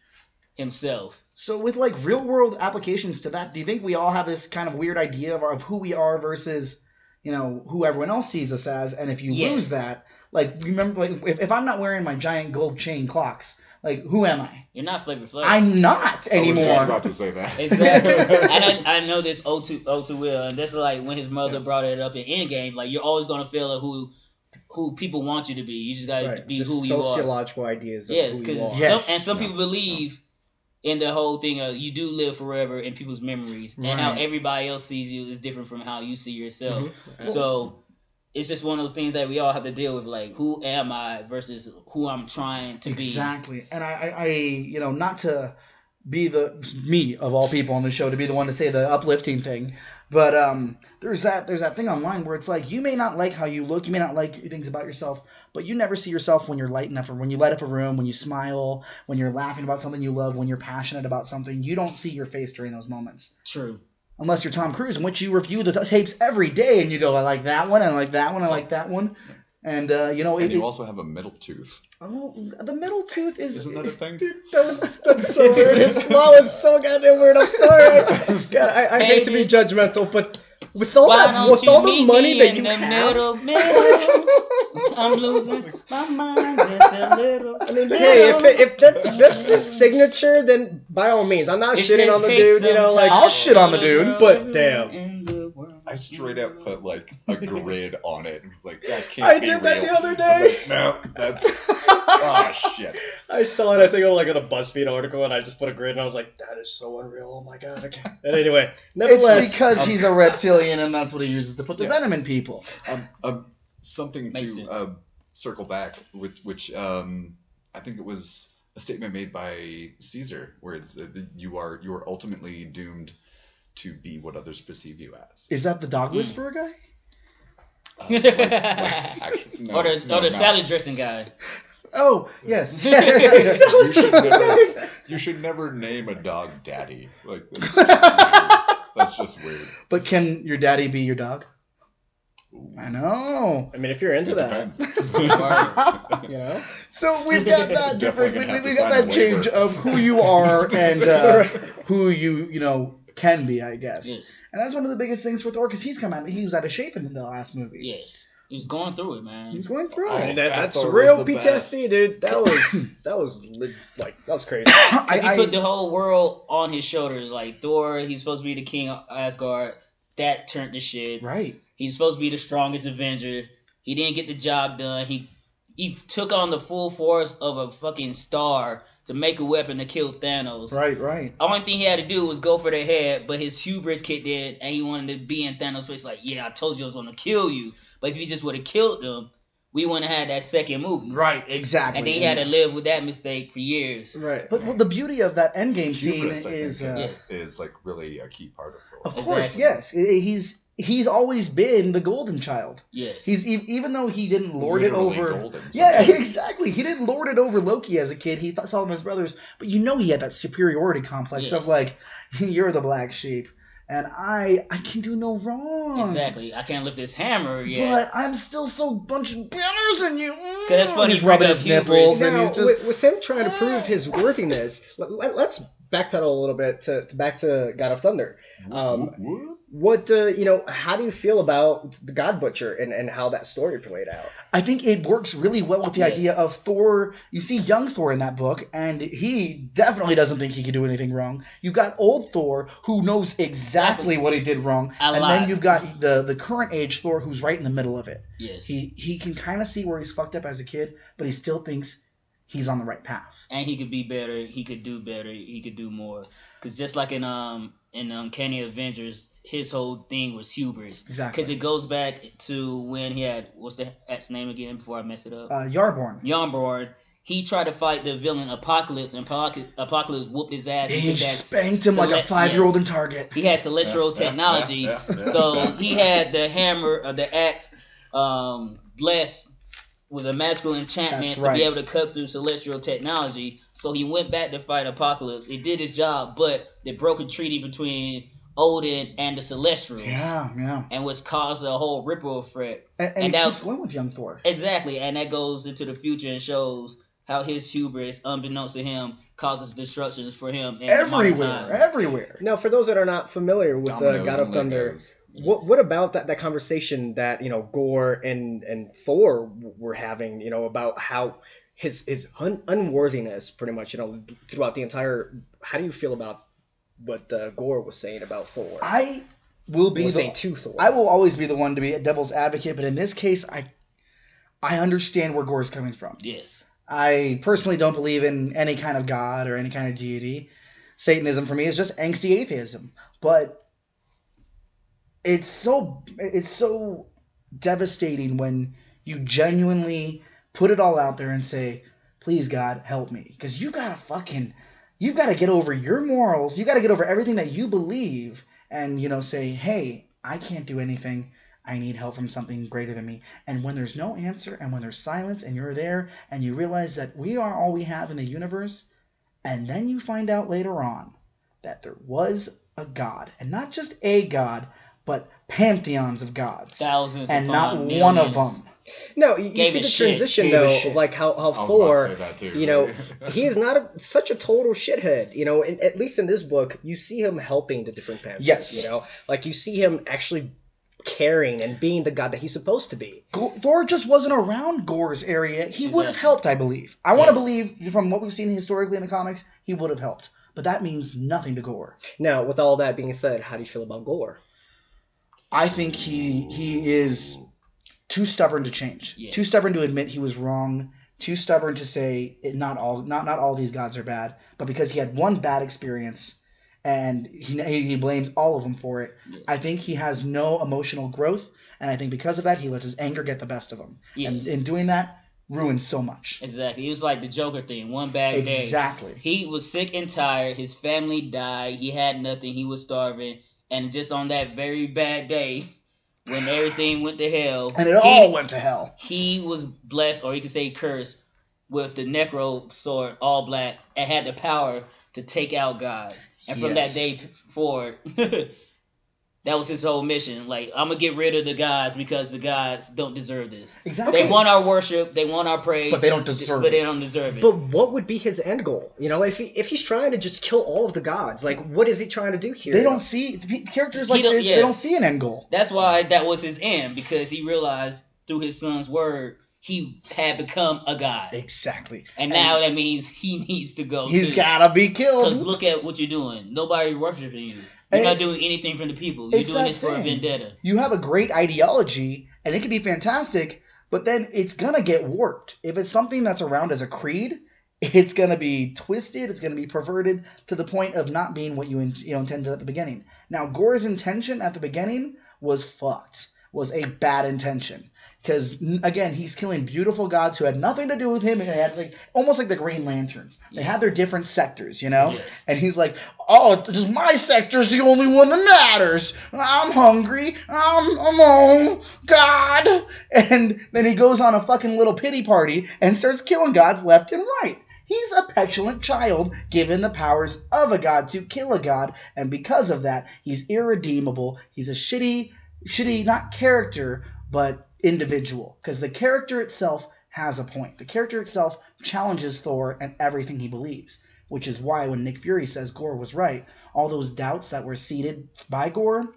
himself. So with real world applications to that, do you think we all have this kind of weird idea of who we are versus who everyone else sees us as? And if you Yes. lose that, remember, if I'm not wearing my giant gold chain clocks, who am I? You're not Flavor Flav. I'm not I was just anymore. about to say that. Exactly. And I know this O2 Will, and that's when his mother brought it up in Endgame. You're always gonna feel who people want you to be. You just gotta right, be just who you are. sociological ideas of Yes, who because you are. Yes. some people believe in the whole thing of you do live forever in people's memories, and how Right. everybody else sees you is different from how you see yourself. Mhm. So it's just one of those things that we all have to deal with, who am I versus who I'm trying to be. Exactly. And I not to be the me of all people on the show to be the one to say the uplifting thing, but there's that thing online where it's you may not like how you look, you may not like things about yourself, but you never see yourself when you're lighting up, or when you light up a room, when you smile, when you're laughing about something you love, when you're passionate about something. You don't see your face during those moments. True. Unless you're Tom Cruise, in which you review the tapes every day and you go, I like that one, I like that one, I like that one. And, And you also have a middle tooth. the middle tooth is... Isn't that a thing? That's so weird. His smile is so goddamn weird. I'm sorry. God, I hate to be judgmental, but with all the money that you have, I'm losing my mind just a little. I mean, hey, if that's his signature, then by all means, I'm not shitting on the dude. I'll shit on the dude, but damn. I straight up put a grid on it and was like, that can't I be did that real. the other I was day. like, no, that's oh shit. I saw it, I think, on a BuzzFeed article, and I just put a grid, and I was like, that is so unreal. Oh my god. Okay. And anyway, nevertheless, it's because he's a reptilian and that's what he uses to put the venom in people. something Makes to sense. circle back, which I think it was a statement made by Caesar, where it's you are ultimately doomed to be what others perceive you as. Is that the dog whisperer guy? Actually, no, or the no, not. salad dressing guy. Oh, yes. You should never name a dog daddy. Like that's just weird. That's just weird. But can your daddy be your dog? Ooh. I know. I mean, if you're into It that, depends. you know. So we've got that different. Definitely gonna have We to got sign a that change waiver. of who you are and who you can be, I guess. Yes. And that's one of the biggest things for Thor because he was out of shape in the last movie. Yes. He was going through it, man. He was going through Oh, it. I mean, that's Thor was real the PTSD, dude. That was crazy. Because he put the whole world on his shoulders. Like, Thor, he's supposed to be the king of Asgard. That turned to shit. Right. He's supposed to be the strongest Avenger. He didn't get the job done. He took on the full force of a fucking star to make a weapon to kill Thanos. Right. Only thing he had to do was go for the head, but his hubris kicked in, and he wanted to be in Thanos' face like, yeah, I told you I was going to kill you. But if he just would have killed them, we wouldn't have had that second movie. Right, exactly. And then he had to live with that mistake for years. Right. But the beauty of that Endgame scene Hubris, I is... think, is like really a key part of Thor. Of course, Exactly. yes. He's always been the golden child. Yes. He's even though he didn't lord Literally it over. golden, Yeah, sometimes. exactly. He didn't lord it over Loki as a kid. He saw them as brothers, but he had that superiority complex Yes. of like, you're the black sheep, and I can do no wrong. Exactly. I can't lift this hammer yet. But I'm still so much better than you. that's funny, He's rubbing bring his up nipples, hubris. and Now, he's just. with him trying to prove his worthiness, let's backpedal a little bit to back to God of Thunder. What how do you feel about the God Butcher and how that story played out? I think it works really well with the Yes. idea of Thor. You see young Thor in that book, and he definitely doesn't think he can do anything wrong. You've got old Thor, who knows exactly what he did wrong. A and lot. then you've got the current age Thor, who's right in the middle of it. Yes. He can kind of see where he's fucked up as a kid, but he still thinks he's on the right path. And he could be better. He could do better. He could do more. Because just like in Uncanny Avengers, his whole thing was hubris. Exactly. Because it goes back to when he had, what's the X name again before I mess it up? Yarborn. Yonborn. He tried to fight the villain Apocalypse, and Apocalypse whooped his ass. He because spanked him like a 5-year-old in Target. He had celestial technology, so he had the hammer or the axe blessed with a magical enchantment That's to right. be able to cut through celestial technology. So he went back to fight Apocalypse. It did his job, but they broke a treaty between Odin and the Celestials. Yeah. And which caused a whole ripple effect. And And it that- keeps going with young Thor. Exactly, and that goes into the future and shows how his hubris, unbeknownst to him, causes destructions for him in modern times. Everywhere. Now, for those that are not familiar with Dominoes God of and Thunder, Legos. what about that conversation that Gore and Thor were having, about how his unworthiness, pretty much, throughout the entire. How do you feel about what Gore was saying about Thor? I will be saying to Thor. I will always be the one to be a devil's advocate, but in this case, I understand where Gore's coming from. Yes. I personally don't believe in any kind of god or any kind of deity. Satanism for me is just angsty atheism. But it's so devastating when you genuinely put it all out there and say, please God, help me. Because you've got to get over your morals. You got to get over everything that you believe and, say, hey, I can't do anything. I need help from something greater than me. And when there's no answer and when there's silence and you're there and you realize that we are all we have in the universe, and then you find out later on that there was a God, and not just a God, but pantheons of gods. Thousands and not upon one of millions. them. No, you Gave see a the shit. transition Gave a though, shit. of like how I was about Thor, to say that too. he is not such a total shithead. At least in this book, you see him helping the different pantheons. Yes. Like you see him actually caring and being the god that he's supposed to be. Thor just wasn't around Gore's area. He would have Exactly. helped, I believe. I want to Yes. believe, from what we've seen historically in the comics, he would have helped. But that means nothing to Gore. Now, with all that being said, how do you feel about Gore? I think he is too stubborn to change. Yeah. Too stubborn to admit he was wrong. Too stubborn to say not all these gods are bad. But because he had one bad experience and he blames all of them for it. Yes. I think he has no emotional growth, and I think because of that, he lets his anger get the best of him. Yes. And in doing that, ruins so much. Exactly. It was like the Joker thing. One bad day. Exactly. He was sick and tired. His family died. He had nothing. He was starving. And just on that very bad day, when everything went to hell. And it all went to hell. He was blessed, or you could say cursed, with the Necro sword, all black, and had the power to take out gods. And from that day forward, that was his whole mission. Like, I'm going to get rid of the gods because the gods don't deserve this. Exactly. They want our worship. They want our praise. But they don't deserve it. But they don't deserve it. But what would be his end goal? You know, if he's trying to just kill all of the gods, like, what is he trying to do here? They don't see characters like this. Yeah. They don't see an end goal. That's why that was his end, because he realized through his son's word he had become a god. Exactly. And now that means he needs to go. He's gotta be killed. Because look at what you're doing. Nobody worshiping you. You're not doing anything for the people. You're doing this for a vendetta. You have a great ideology, and it can be fantastic, but then it's going to get warped. If it's something that's around as a creed, it's going to be twisted, it's going to be perverted to the point of not being what you intended at the beginning. Now, Gore's intention at the beginning was fucked, was a bad intention. Because, again, he's killing beautiful gods who had nothing to do with him. And they had almost like the Green Lanterns. They had their different sectors, you know? Yes. And he's like, oh, just my sector's the only one that matters. I'm hungry. I'm alone. God. And then he goes on a fucking little pity party and starts killing gods left and right. He's a petulant child given the powers of a god to kill a god. And because of that, he's irredeemable. He's a shitty, not character, but individual, because the character itself has a point. The character itself challenges Thor and everything he believes, which is why when Nick Fury says Gore was right, all those doubts that were seeded by Gore,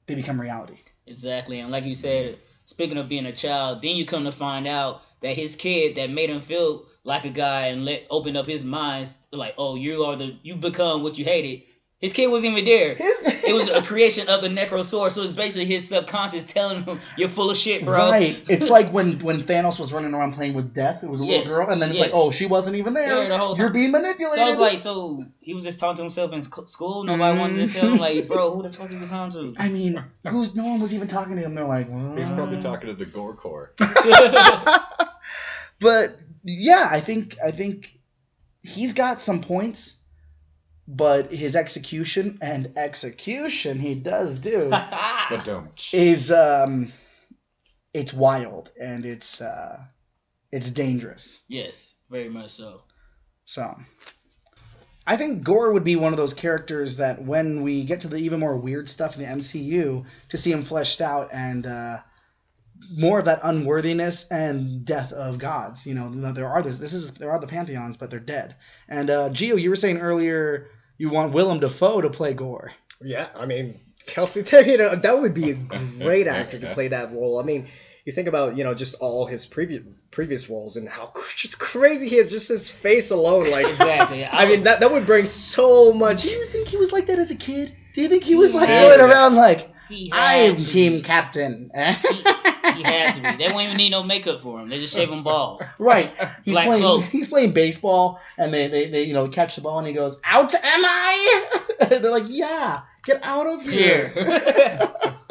they become reality. Exactly. And like you said, speaking of being a child, then you come to find out that his kid that made him feel like a guy and opened up his mind, like, oh, you become what you hated. His kid wasn't even there. It was a creation of the Necro Sword, so it's basically his subconscious telling him, you're full of shit, bro. Right. It's like when Thanos was running around playing with Death. It was a little girl, and then it's like, oh, she wasn't even there. The whole time. You're being manipulated. So I was like, so he was just talking to himself in school? Nobody wanted to tell him, like, bro, who the fuck you was talking to? I mean, no one was even talking to him. They're like, what? He's probably talking to the Gore Corps. But, yeah, I think he's got some points. But his execution he does do, But don't. is it's wild and it's dangerous. Yes, very much so. So I think Gore would be one of those characters that when we get to the even more weird stuff in the MCU, to see him fleshed out and more of that unworthiness and death of gods. You know, there are the pantheons, but they're dead. And Gio, you were saying earlier you want Willem Dafoe to play Gore. Yeah, I mean, Kelsey, that would be a great actor to play that role. I mean, you think about, just all his previous roles and how just crazy he is, just his face alone. Like, exactly. I mean, that would bring so much. Do you think he was like that as a kid? Do you think he was like going around like, I'm team captain? He had to be. They won't even need no makeup for him. They just shave him bald. Right. He's Black playing baseball, and they catch the ball, and he goes, out am I? They're like, yeah, get out of here.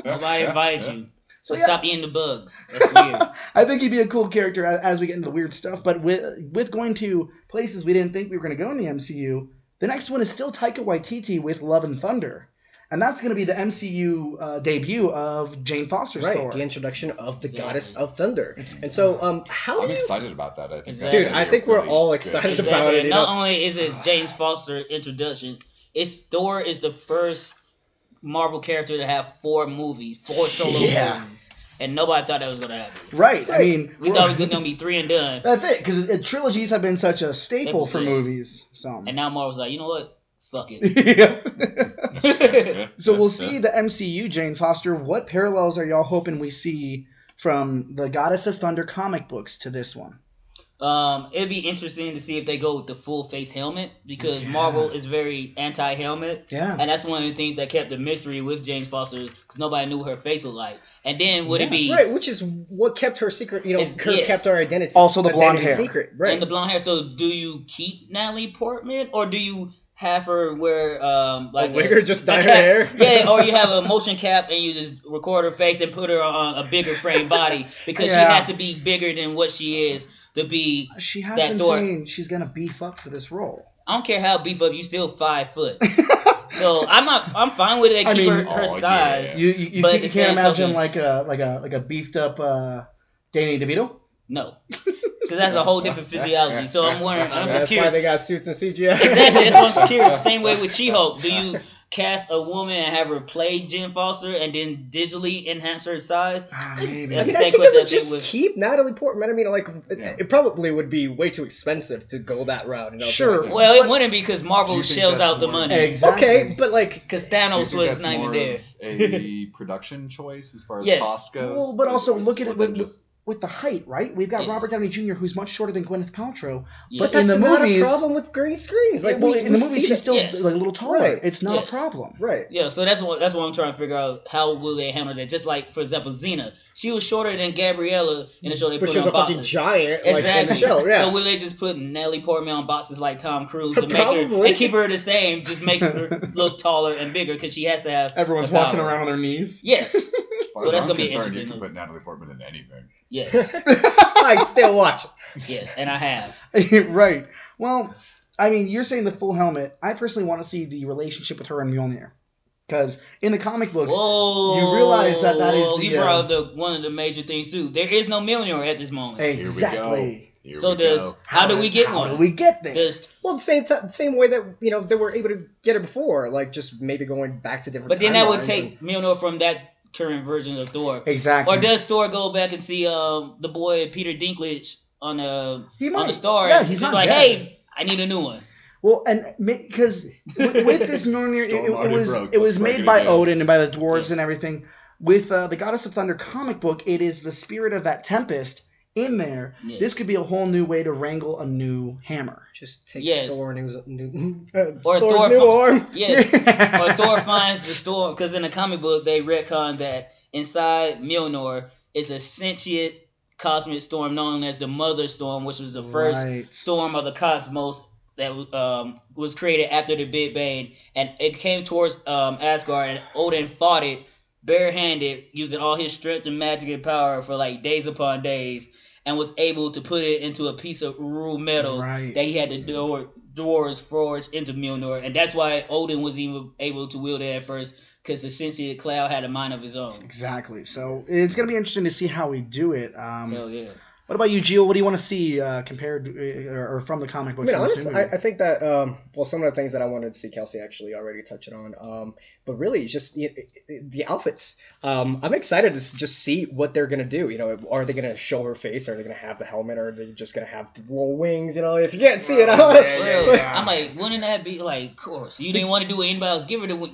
Nobody invited you. So Yeah. stop eating the bugs. That's weird. I think he'd be a cool character as we get into the weird stuff, but with going to places we didn't think we were going to go in the MCU, the next one is still Taika Waititi with Love and Thunder. And that's going to be the MCU debut of Jane Foster's Thor. Right, the introduction of the goddess of thunder. And so, I'm excited about that. I think Exactly. Dude, I think we're all excited about it. Not only is it James Foster introduction, Thor is the first Marvel character to have 4 solo movies. And nobody thought that was going to happen. Right. I mean, we thought it was going to be 3 and done. That's it, because trilogies have been such a staple for movies. So. And now Marvel's like, you know what? Fuck it. So we'll see the MCU, Jane Foster. What parallels are y'all hoping we see from the Goddess of Thunder comic books to this one? It'd be interesting to see if they go with the full face helmet, because Marvel is very anti-helmet. Yeah. And that's one of the things that kept the mystery with Jane Foster, because nobody knew her face was like. And then would it be... Right, which is what kept her secret, kept her identity. Also the blonde hair. Secret, right. And the blonde hair. So do you keep Natalie Portman, or do you have her wear like a wig or just dye her cap, hair. Yeah, or you have a motion cap and you just record her face and put her on a bigger frame body because she has to be bigger than what she is to be. She has that been Thor. saying she's gonna beef up for this role. I don't care how beef up, you still 5 foot. So I'm fine with it. Keep her size. Yeah. You can't imagine like a beefed up Danny DeVito. No, because that's a whole different physiology. So I'm wondering. I'm just That's curious. why they got suits and CGI. Exactly. That's what I'm curious. Same way with She-Hulk. Do you cast a woman and have her play Jen Foster and then digitally enhance her size? Maybe. That's I the think same they question would just keep Natalie Portman. I mean, like, it probably would be way too expensive to go that route. You know, Sure. Like, well, it wouldn't be because Marvel think shells that's out the more- money. Exactly. Okay, but like, Because Do you Thanos think was that's not even more there. of a production choice as far as Yes. cost goes? Well, but also look at Or it than with, just with the height, right? We've got Yes. Robert Downey Jr., who's much shorter than Gwyneth Paltrow. Yeah. But that's in the not movies, a problem with green screens. Like, in the movies, he's still Yes. like a little taller. Right. It's not Yes. a problem. right. Yeah, so that's what I'm trying to figure out. How will they handle that? Just like, for example, Xena. She was shorter than Gabriella in the show they But put she was on a fucking boxes. giant, like, in the Exactly. show. Yeah. So will they just put Natalie Portman on boxes like Tom Cruise to make her Probably. and keep her the same, just make her look taller and bigger because she has to have Everyone's the power. walking around on their knees. Yes. as far So as that's I'm gonna be concerned, interesting. you can put Natalie Portman in anything. Yes. I still watch it. Yes, and I have. Right. Well, I mean, you're saying the full helmet. I personally want to see the relationship with her and Mjolnir. Because in the comic books, Whoa. you realize that is the... You brought up one of the major things, too. There is no Mjolnir at this moment. Exactly. Here So we go. does... How do we get How one? do we get there? Does Well, same way that, you know, they were able to get it before, like just maybe going back to different. But then that would timelines take Mjolnir from that current version of Thor. Exactly. Or does Thor go back and see the boy Peter Dinklage on the He might. star? Yeah, and he's just not like, dead. hey, I need a new one. Well, and because with this Mjolnir, Storm it was Broke, made let's by break it again. Odin and by the dwarves Yes. and everything. With the Goddess of Thunder comic book, it is the spirit of that Tempest in there. Yes. This could be a whole new way to wrangle a new hammer. Just take Yes. Thor's Or Thor's Thor new from- arm. Yes. Or Thor finds the storm, because in the comic book they retcon that inside Mjolnir is a sentient cosmic storm known as the Mother Storm, which was the first Right. storm of the cosmos that was created after the Big Bang, and it came towards Asgard, and Odin fought it barehanded, using all his strength and magic and power for like days upon days, and was able to put it into a piece of Uru metal Right. that he had the doors forged into Mjolnir, and that's why Odin was even able to wield it at first, because the sentient cloud had a mind of his own. Exactly. So it's going to be interesting to see how we do it. Hell yeah. What about you, Gio? What do you want to see compared or from the comic I books? mean, in this honestly, new movie? I think that well, some of the things that I wanted to see Kelsey actually already touched on, but really just the outfits. I'm excited to just see what they're gonna do. You know, are they gonna show her face? Are they gonna have the helmet? Or are they just gonna have the little wings? You know, if you can't see it, Bro, I'm like, wouldn't that be like, of course, you didn't want to do what anybody else.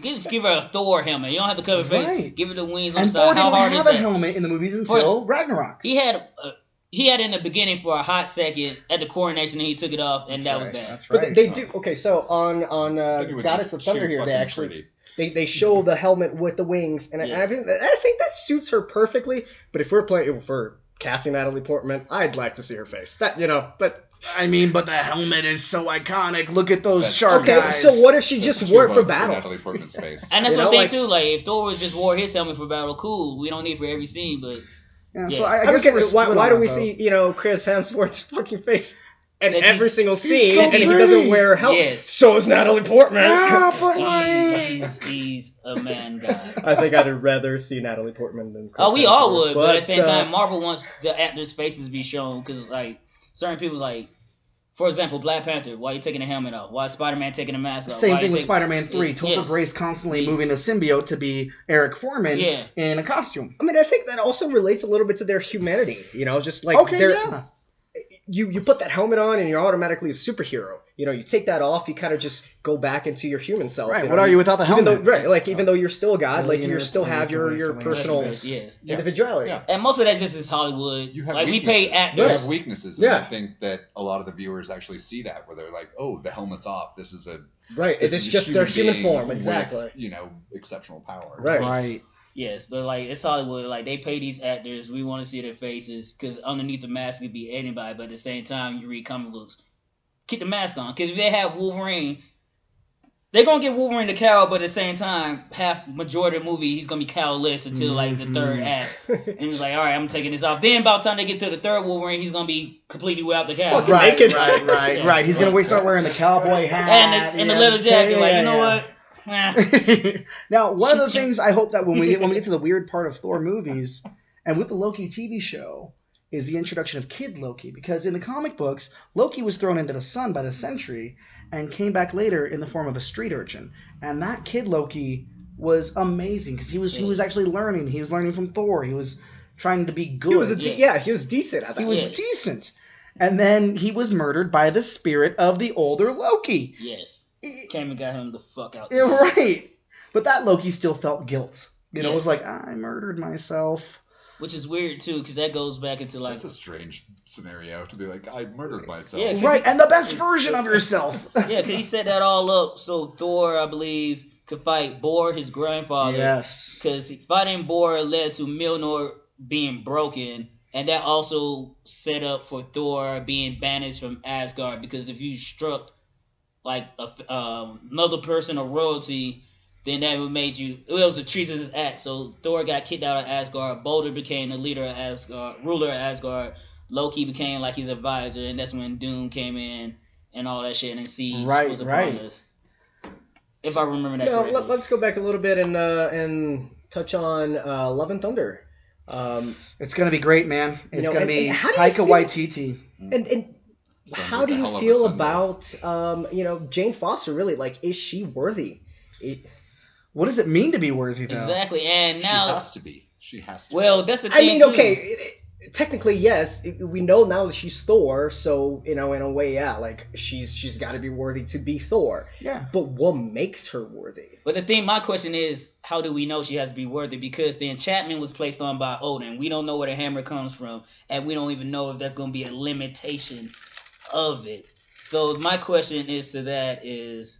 Just give her a Thor helmet. You don't have to cover her face. Right. Give her the wings on And the Thor side. How didn't hard is have a that? helmet in the movies until Ragnarok. He had it in the beginning for a hot second at the coronation, and he took it off, and that was that. That's But right. they do. Okay, so on I think it was Goddess just of Thunder too here, they fucking actually pretty. they show the helmet with the wings, and Yes. I think that suits her perfectly. But if we're casting Natalie Portman, I'd like to see her face. That but. I mean, but the helmet is so iconic. Look at those That's sharp Okay, guys. so what if she That's just two wore it for votes battle? Natalie Portman's face. And that's You one know, thing like- too. Like if Thor just wore his helmet for battle, cool. We don't need for every scene, but Yeah, Yeah. so I I guess mean, we're why split do on we it, though. see Chris Hemsworth's fucking face in Because every he's- single he's scene, so and he pretty. doesn't wear a helmet? Yes. So is Natalie Portman. Ah, but like... he's a man guy. I think I'd rather see Natalie Portman than Chris Oh, we all Hemsworth, would, but at the same time, uh, Marvel wants the actors' faces to be shown because, like, certain people's like, for example, Black Panther. Why are you taking the helmet off? Why is Spider-Man taking the mask off? Same Why thing you with take- Spider-Man 3. Yes. Topher Grace constantly Yes. moving the symbiote to be Eric Foreman Yeah. in a costume. I mean, I think that also relates a little bit to their humanity. You know, just like Okay, they're yeah. you put that helmet on and you're automatically a superhero. You know, you take that off, you kind of just go back into your human self. Right, you what know? are you without the Even though, helmet? right, like even though you're still a god, like you Millionaire still have your financial personal influence. Yes. Yeah. individuality. Yeah. And most of that just is Hollywood. You have like we weaknesses. pay You actors. have weaknesses, and Yeah. I think that a lot of the viewers actually see that, where they're like, "Oh, the helmet's off. This is a Right, this it's is a just their human being form, with, exactly. exceptional powers." Right. Right. Yes, but like it's Hollywood. Like they pay these actors. We want to see their faces because underneath the mask could be anybody. But at the same time, you read comic books, keep the mask on because if they have Wolverine they're gonna get Wolverine to cowl, but at the same time, majority of the movie he's gonna be cowless until like the third act, and he's like, all right, I'm taking this off. Then by the time they get to the third Wolverine, he's gonna be completely without the cowl. Right. He's gonna start wearing the cowboy hat and the leather jacket. You know what? Now, one of the things I hope that when we get to the weird part of Thor movies, and with the Loki TV show, is the introduction of Kid Loki, because in the comic books, Loki was thrown into the sun by the Sentry and came back later in the form of a street urchin. And that Kid Loki was amazing because he was actually learning. He was learning from Thor. He was trying to be good. He was decent. He was decent. And then he was murdered by the spirit of the older Loki. Yes. Came and got him the fuck out. Right. But that Loki still felt guilt. It was like, I murdered myself. Which is weird, too, because that goes back into, like... That's a strange scenario to be like, I murdered myself. Yeah, right, and the best version of yourself. Yeah, because he set that all up so Thor, I believe, could fight Bor, his grandfather. Yes. Because fighting Bor led to Mjolnir being broken, and that also set up for Thor being banished from Asgard, because if you struck, like, another person or royalty... then that would made you. It was a treasonous act. So Thor got kicked out of Asgard. Balder became the leader of Asgard, ruler of Asgard. Loki became like his advisor, and that's when Doom came in and all that shit. And Siege was upon us. If I remember that correctly. Let's go back a little bit and touch on Love and Thunder. It's gonna be great, man. It's gonna be Taika Waititi. And how do you feel about Jane Foster? Really, like, is she worthy? What does it mean to be worthy, though? Exactly, and now... She has to. Well, that's the thing, technically, yes. We know now that she's Thor, so, in a way, yeah, like, she's got to be worthy to be Thor. Yeah. But what makes her worthy? But my question is, how do we know she has to be worthy? Because the enchantment was placed on by Odin. We don't know where the hammer comes from, and we don't even know if that's going to be a limitation of it. So my question is to that is...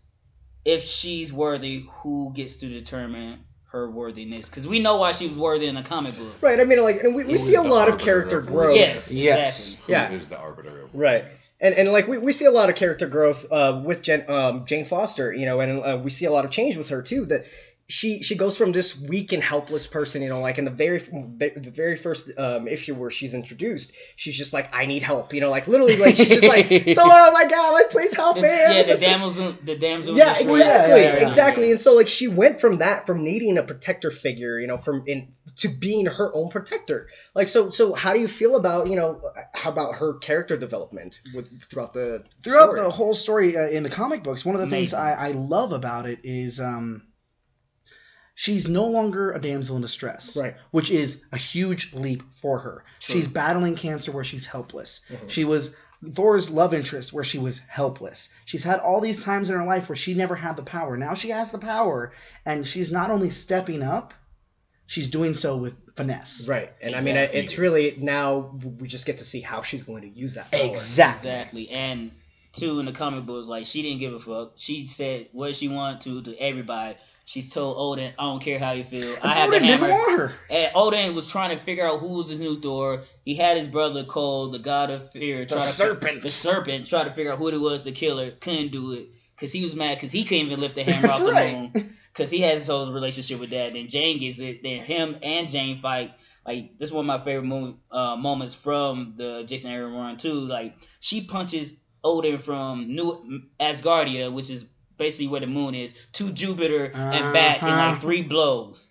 if she's worthy, who gets to determine her worthiness? Because we know why she was worthy in the comic book. Right, I mean, like, and we see a lot of character growth. Yes. Exactly. Who is the arbiter of worthiness? Right. And like, we see a lot of character growth with Jane Foster, and we see a lot of change with her, too, that she goes from this weak and helpless person, like in the very first issue where she's introduced, she's just like, I need help, like literally, like she's just like, oh my god, like please help me. The damsel. Yeah, exactly. And so like she went from needing a protector figure, to being her own protector. Like so how do you feel about how about her character development throughout the whole story in the comic books? One of the things I love about it is she's no longer a damsel in distress, right? Which is a huge leap for her. True. She's battling cancer where she's helpless. Mm-hmm. She was Thor's love interest where she was helpless. She's had all these times in her life where she never had the power. Now she has the power, and she's not only stepping up, she's doing so with finesse. Right. And I mean, it's really now we just get to see how she's going to use that power. Exactly. And two, in the comic books, like, she didn't give a fuck. She said what she wanted to everybody. She's told Odin, I don't care how you feel. I have the hammer. Didn't want her. And Odin was trying to figure out who was his new Thor. He had his brother Cole, the god of fear. The serpent. Try to figure out who it was to kill her. Couldn't do it. Because he was mad because he couldn't even lift the hammer off the moon. Because he has his whole relationship with that. Then Jane gets it. Then him and Jane fight. Like, this is one of my favorite moments from the Jason Aaron run, too. Like, she punches Odin from New Asgardia, which is basically where the moon is, to Jupiter and back in like 3 blows.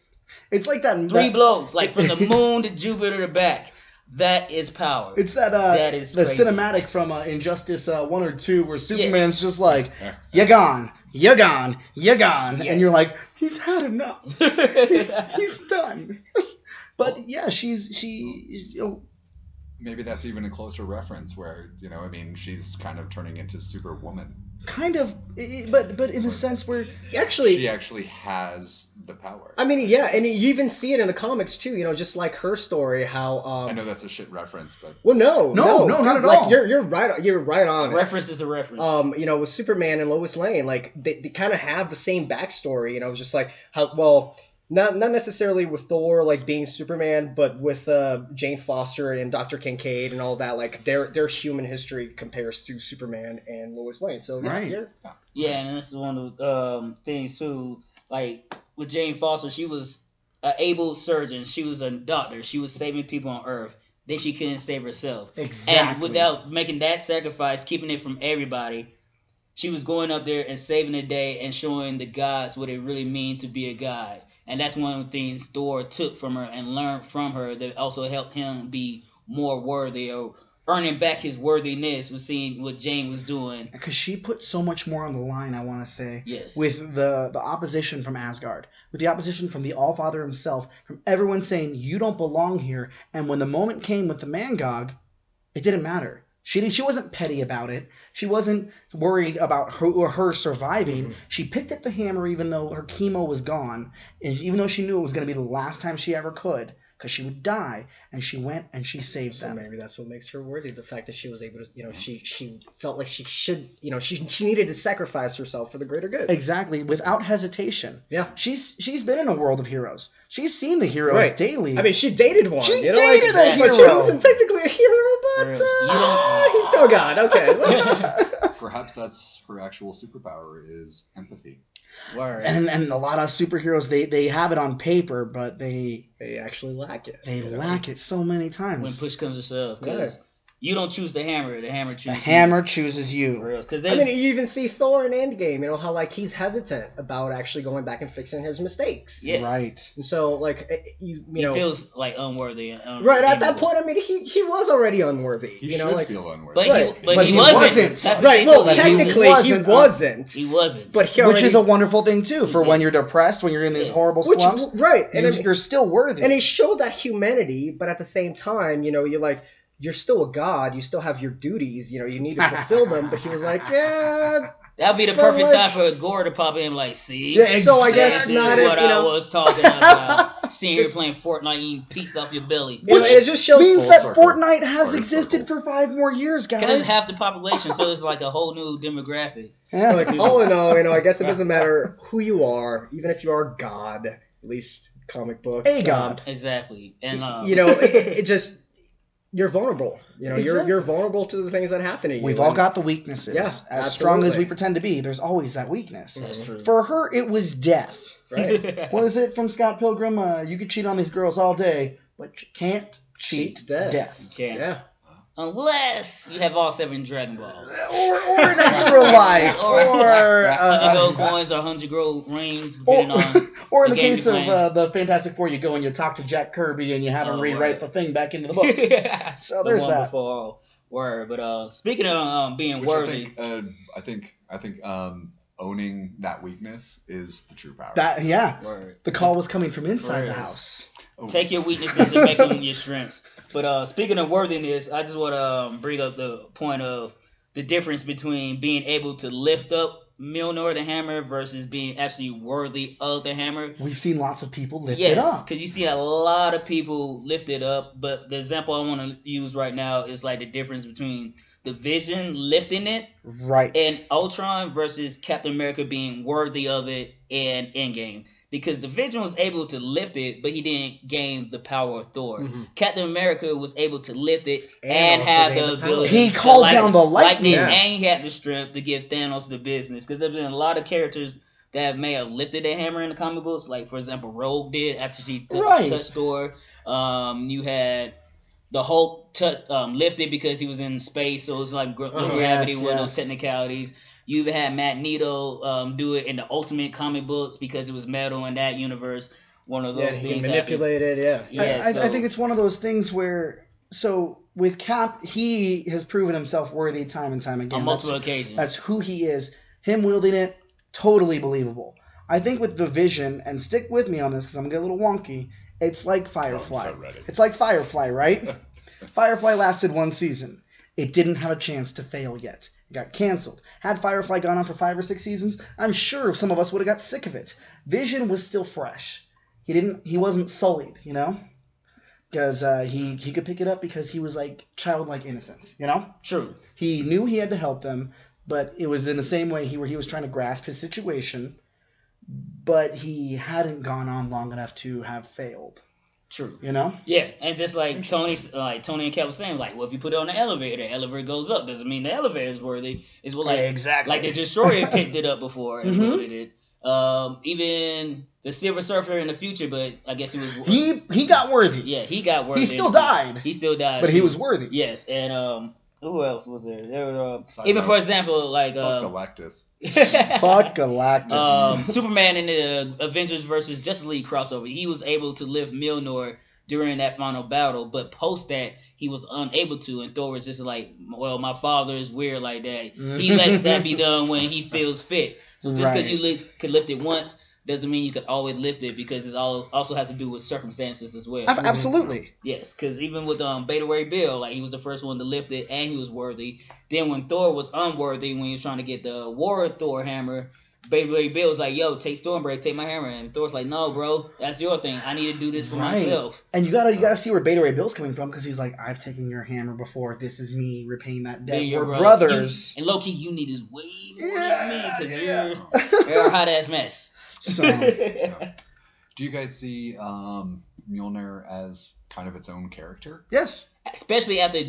It's like that. 3 blows, like from the moon to Jupiter to back. That is power. It's that is the crazy cinematic from Injustice 1 or 2 where Superman's just like, you're gone, you're gone, you're gone, and you're like, he's had enough, he's done. But yeah, she. Maybe that's even a closer reference where, she's kind of turning into Superwoman. Kind of, but in the sense where she actually has the power. I mean, yeah, and you even see it in the comics too. Just like her story, how I know that's a shit reference, but no, not at all. You're right on. Reference is a reference. With Superman and Lois Lane, like they kind of have the same backstory. Just like how Not necessarily with Thor like being Superman, but with Jane Foster and Dr. Kincaid and all that. Like their human history compares to Superman and Lois Lane. So yeah. Yeah, and that's one of the things too. Like with Jane Foster, she was an able surgeon. She was a doctor. She was saving people on Earth. Then she couldn't save herself. Exactly. And without making that sacrifice, keeping it from everybody, she was going up there and saving the day and showing the gods what it really means to be a god. And that's one of the things Thor took from her and learned from her that also helped him be more worthy or earning back his worthiness with seeing what Jane was doing. Because she put so much more on the line, I want to say. Yes. With the opposition from Asgard, with the opposition from the Allfather himself, from everyone saying, you don't belong here. And when the moment came with the Mangog, it didn't matter. She wasn't petty about it. She wasn't worried about her surviving. Mm-hmm. She picked up the hammer even though her chemo was gone, and even though she knew it was going to be the last time she ever could, because she would die, and she went and she saved them. Maybe that's what makes her worthy. The fact that she was able to, she felt like she should, she needed to sacrifice herself for the greater good. Exactly, without hesitation. Yeah. She's been in a world of heroes. She's seen the heroes daily. I mean, she dated one. She dated a hero. But she wasn't technically a hero, but he's still God. Okay. Perhaps that's her actual superpower is empathy. Word. And a lot of superheroes, they have it on paper, but they actually lack it. They lack it so many times. When push comes to shove, because you don't choose the hammer chooses you. The hammer chooses you. I mean, you even see Thor in Endgame, how like he's hesitant about actually going back and fixing his mistakes. Yes. Right. And so like he feels like unworthy. Right at that point, I mean, he was already unworthy. He should feel unworthy. But he wasn't. Right. Well, technically he wasn't. He wasn't. But which is a wonderful thing too for when you're depressed, when you're in these horrible slumps. Right. And you're still worthy. And he showed that humanity, but at the same time, you're like, you're still a god. You still have your duties. You need to fulfill them. But he was like, yeah. That'd be the perfect time for Gore to pop in, like, see. Yeah, exactly. So I guess not what I was talking about. Seeing you playing Fortnite, eating pizza off your belly. It just shows means that Fortnite has existed for 5 more years, guys. Because it's half the population, so it's like a whole new demographic. Yeah. Like, all in all, I guess it doesn't matter who you are, even if you are God, at least comic books. A god. Exactly. And it just. You're vulnerable. Exactly. You're vulnerable to the things that happen to you. We've all got the weaknesses. Yeah, as absolutely. Strong as we pretend to be, there's always that weakness. That's true. For her, it was death. Right. What is it from Scott Pilgrim? You could cheat on these girls all day, but you can't cheat death. You can't. Yeah. Unless you have all 7 Dragon Balls. Or an extra life. Or 100 gold coins or 100 gold rings. Or in the case of the Fantastic Four, you go and you talk to Jack Kirby and you have him rewrite the thing back into the books. So there's that. Word. But speaking of being worthy. I think owning that weakness is the true power. Word. The call was coming from inside the house. Take your weaknesses and make them your strengths. But speaking of worthiness, I just want to bring up the point of the difference between being able to lift up Mjolnir, the hammer, versus being actually worthy of the hammer. We've seen lots of people lift it up. Because you see a lot of people lift it up. But the example I want to use right now is like the difference between the Vision lifting it, right, and Ultron versus Captain America being worthy of it in Endgame. Because the Vision was able to lift it, but he didn't gain the power of Thor. Mm-hmm. Captain America was able to lift it and have the ability. He called down the lightning. And he had the strength to give Thanos the business. Because there's been a lot of characters that may have lifted a hammer in the comic books. Like, for example, Rogue did after she touched Thor. You had the Hulk lifted because he was in space, so it was like no gravity with no technicalities. You even had Magneto do it in the Ultimate comic books because it was metal in that universe. One of those things manipulated. I think it's one of those things where, so with Cap, he has proven himself worthy time and time again. On multiple occasions. That's who he is. Him wielding it, totally believable. I think with the Vision, and stick with me on this because I'm going to get a little wonky, it's like Firefly. It's like Firefly, right? Firefly lasted 1 season. It didn't have a chance to fail yet. It got canceled. Had Firefly gone on for 5 or 6 seasons, I'm sure some of us would have got sick of it. Vision was still fresh. He wasn't sullied, because he could pick it up because he was like childlike innocence, True. He knew he had to help them, but it was in the same way where he was trying to grasp his situation, but he hadn't gone on long enough to have failed. True. You know? Yeah, and just like Tony and Kev was saying, like, well, if you put it on the elevator goes up. Doesn't mean the elevator is worthy. It's what, like, exactly. Like the destroyer picked it up before and loaded it. Even the Silver Surfer in the future, but I guess he got worthy. Yeah, he got worthy. He still died. He still died, but he was worthy. Yes, and who else was there? There were even for example, like Fuck Galactus. Fuck Galactus. Superman in the Avengers versus Justice League crossover, he was able to lift Mjolnir during that final battle, but post that he was unable to, and Thor was just like, well, my father is weird like that. He lets that be done when he feels fit. So just because you could lift it once doesn't mean you could always lift it, because it also has to do with circumstances as well. Absolutely. Yes, because even with Beta Ray Bill, like, he was the first one to lift it and he was worthy. Then when Thor was unworthy, when he was trying to get the War Thor hammer, Beta Ray Bill was like, yo, take Stormbreaker, take my hammer. And Thor's like, no, bro, that's your thing. I need to do this for myself. And you gotta see where Beta Ray Bill's coming from, because he's like, I've taken your hammer before. This is me repaying that debt. We're brothers. And low-key, you need this way more than me, because you're a hot-ass mess. So, do you guys see Mjolnir as kind of its own character? Yes. Especially after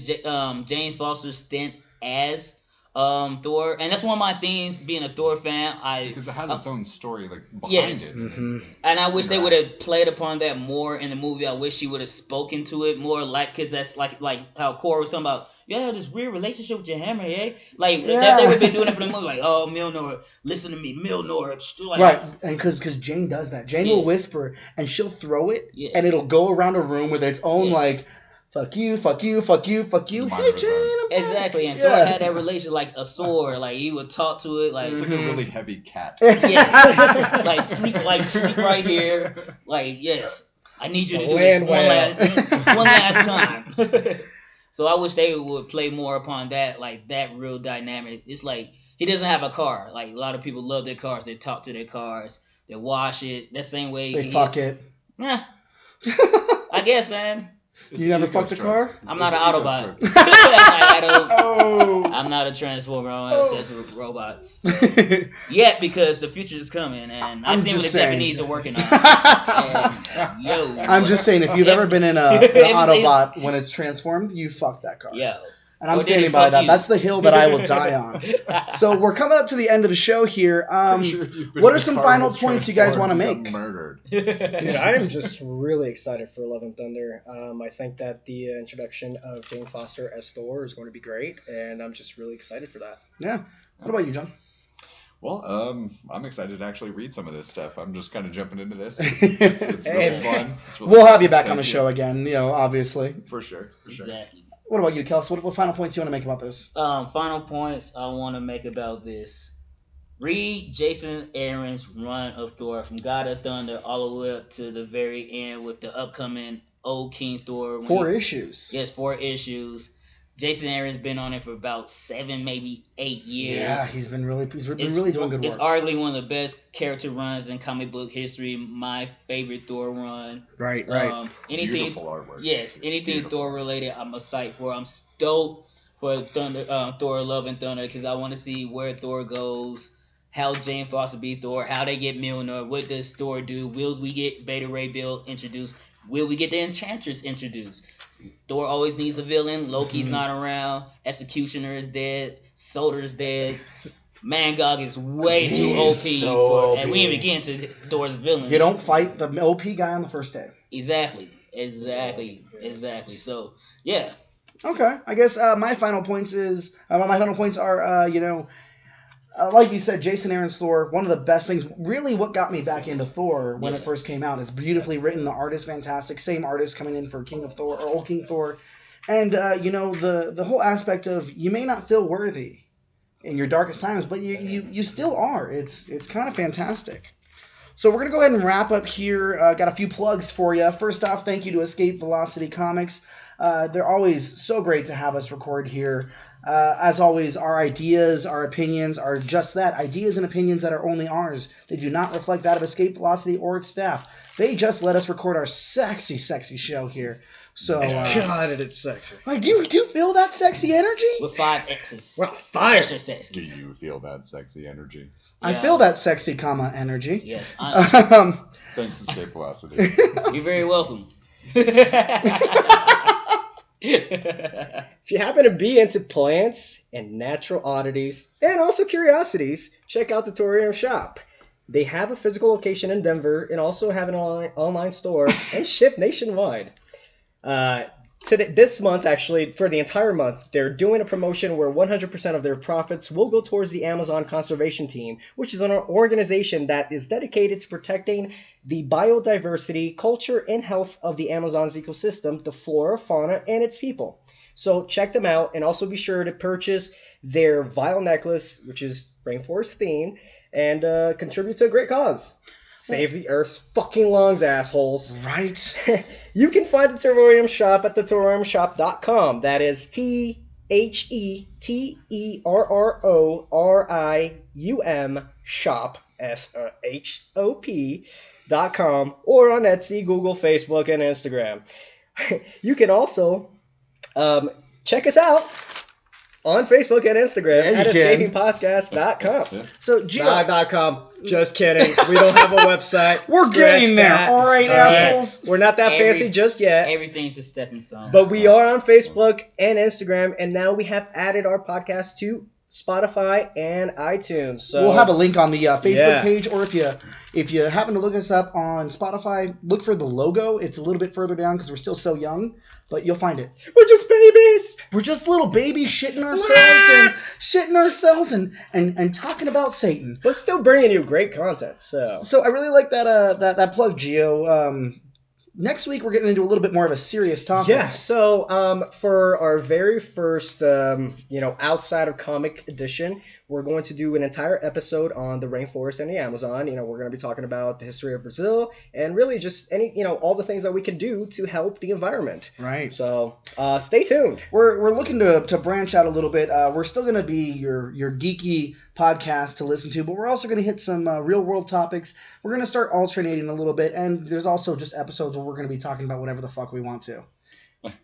James Foster's stint as Thor, and that's one of my things being a Thor fan. Because it has its own story behind it. Mm-hmm. And I wish they would have played upon that more in the movie. I wish she would have spoken to it more, because that's like how Cora was talking about. You have this weird relationship with your hammer, eh? Like, that they would have been doing it for the movie. Like, oh, Mjolnir, listen to me, Mjolnir. Like, right, and because Jane does that. Jane will whisper, and she'll throw it, and it'll go around a room with its own, like, fuck you, fuck you, fuck you, fuck you. Hey, Jane. Exactly, and Thor had that relation like a sword. Like, he would talk to it. Like, it's like a really heavy cat. Yeah. sleep right here. Like, yes, I need you to do this one last time. So I wish they would play more upon that, like, that real dynamic. It's like, he doesn't have a car. Like, a lot of people love their cars. They talk to their cars. They wash it. That same way. They fuck it. Yeah. I guess, man. You never fucked a car? I'm not an Autobot. I'm not a Transformer. I don't have sex with robots. Yet, because the future is coming, and I've seen what the Japanese are working on. I'm just saying, if you've ever been in an Autobot when it's transformed, you fuck that car. Yeah. And I'm standing by that. That's the hill that I will die on. So we're coming up to the end of the show here. What are some final points you guys want to make? Murdered. Dude, I am just really excited for Love and Thunder. I think that the introduction of Jane Foster as Thor is going to be great, and I'm just really excited for that. Yeah. What about you, John? Well, I'm excited to actually read some of this stuff. I'm just kind of jumping into this. It's really fun. We'll have you back on the show again, obviously. For sure. Exactly. What about you, Kels? What final points do you want to make about this? Final points I want to make about this. Read Jason Aaron's run of Thor from God of Thunder all the way up to the very end with the upcoming Old King Thor. 4 issues. Yes, 4 issues. Jason Aaron's been on it for about 7, maybe 8 years. Yeah, he's been really doing good work. It's arguably one of the best character runs in comic book history. My favorite Thor run. Right. Beautiful artwork. Yes, anything Thor related, I'm excited for. I'm stoked for Thor: Love and Thunder, because I want to see where Thor goes, how Jane Foster be Thor, how they get Mjolnir, what does Thor do? Will we get Beta Ray Bill introduced? Will we get the Enchantress introduced? Thor always needs a villain. Loki's not around. Executioner is dead. Soldier's dead. Mangog is way too OP. And we ain't even get into Thor's villains. You don't fight the OP guy on the first day. Exactly. So, yeah. Okay. I guess my final points are, like you said, Jason Aaron's Thor, one of the best things, really what got me back into Thor when it first came out. It's beautifully written. The art is fantastic. Same artist coming in for King of Thor, or Old King Thor. And, the whole aspect of you may not feel worthy in your darkest times, but you still are. It's kind of fantastic. So we're going to go ahead and wrap up here. Got a few plugs for you. First off, thank you to Escape Velocity Comics. They're always so great to have us record here. As always, our ideas, our opinions are just that, ideas and opinions that are only ours. They do not reflect that of Escape Velocity or its staff. They just let us record our sexy, sexy show here. So, God, it's sexy. like, do you feel that sexy energy? With 5 X's. Well, fire. Extra Do sexy. you feel that sexy energy? I feel that sexy, energy. Yes. Thanks, Escape Velocity. You're very welcome. If you happen to be into plants and natural oddities and also curiosities, check out the Torium Shop. They have a physical location in Denver and also have an online store and ship nationwide. This month, actually, for the entire month, they're doing a promotion where 100% of their profits will go towards the Amazon Conservation Team, which is an organization that is dedicated to protecting the biodiversity, culture, and health of the Amazon's ecosystem, the flora, fauna, and its people. So check them out, and also be sure to purchase their vial necklace, which is rainforest themed, and contribute to a great cause. Save the Earth's fucking lungs, assholes. Right. You can find the Torium Shop at thetoriumshop.com. That is TheTerrorium shop, SHOP.com, or on Etsy, Google, Facebook, and Instagram. You can also check us out on Facebook and Instagram at escapingpodcast.com. Yeah. So, Gio, .com. Just kidding. We don't have a website. we're Scratch getting there. that. All right, assholes. We're not that fancy just yet. Everything's a stepping stone. But we are on Facebook and Instagram, and now we have added our podcast to Spotify and iTunes. So We'll have a link on the Facebook Yeah. page, or if you happen to look us up on Spotify, look for the logo. It's a little bit further down because we're still so young, but you'll find it. We're just babies. We're just little babies shitting ourselves and talking about Satan. But still bringing you great content. So I really like that plug, Gio. Next week we're getting into a little bit more of a serious topic. Yeah, so for our very first, outside of comic edition, we're going to do an entire episode on the rainforest and the Amazon. We're going to be talking about the history of Brazil and really just all the things that we can do to help the environment. Right. So stay tuned. We're looking to branch out a little bit. We're still going to be your geeky podcast to listen to, but we're also going to hit some real world topics. We're going to start alternating a little bit, and there's also just episodes where we're going to be talking about whatever the fuck we want to.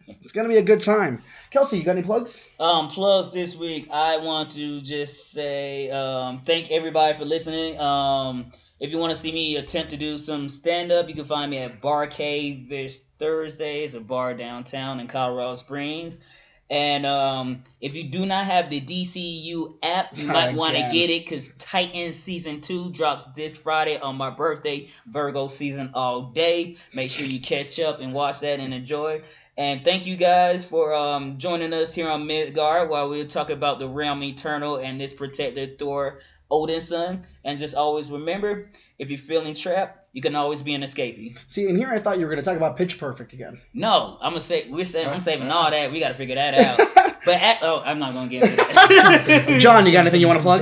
It's going to be a good time. Kelsey, you got any plugs? Plugs this week. I want to just say thank everybody for listening. If you want to see me attempt to do some stand-up, you can find me at Barcade this Thursday. It's a bar downtown in Colorado Springs. And if you do not have the DCU app, you might want to get it, because Titans Season 2 drops this Friday on my birthday. Virgo season all day. Make sure you catch up and watch that and enjoy. And thank you guys for joining us here on Midgard while we talk about the Realm Eternal and this protector Thor, Odin's son. And just always remember, if you're feeling trapped, you can always be an escapee. See, and here I thought you were going to talk about Pitch Perfect again. No, I'm saving all that. We got to figure that out. But I'm not going to get into that. John, you got anything you want to plug?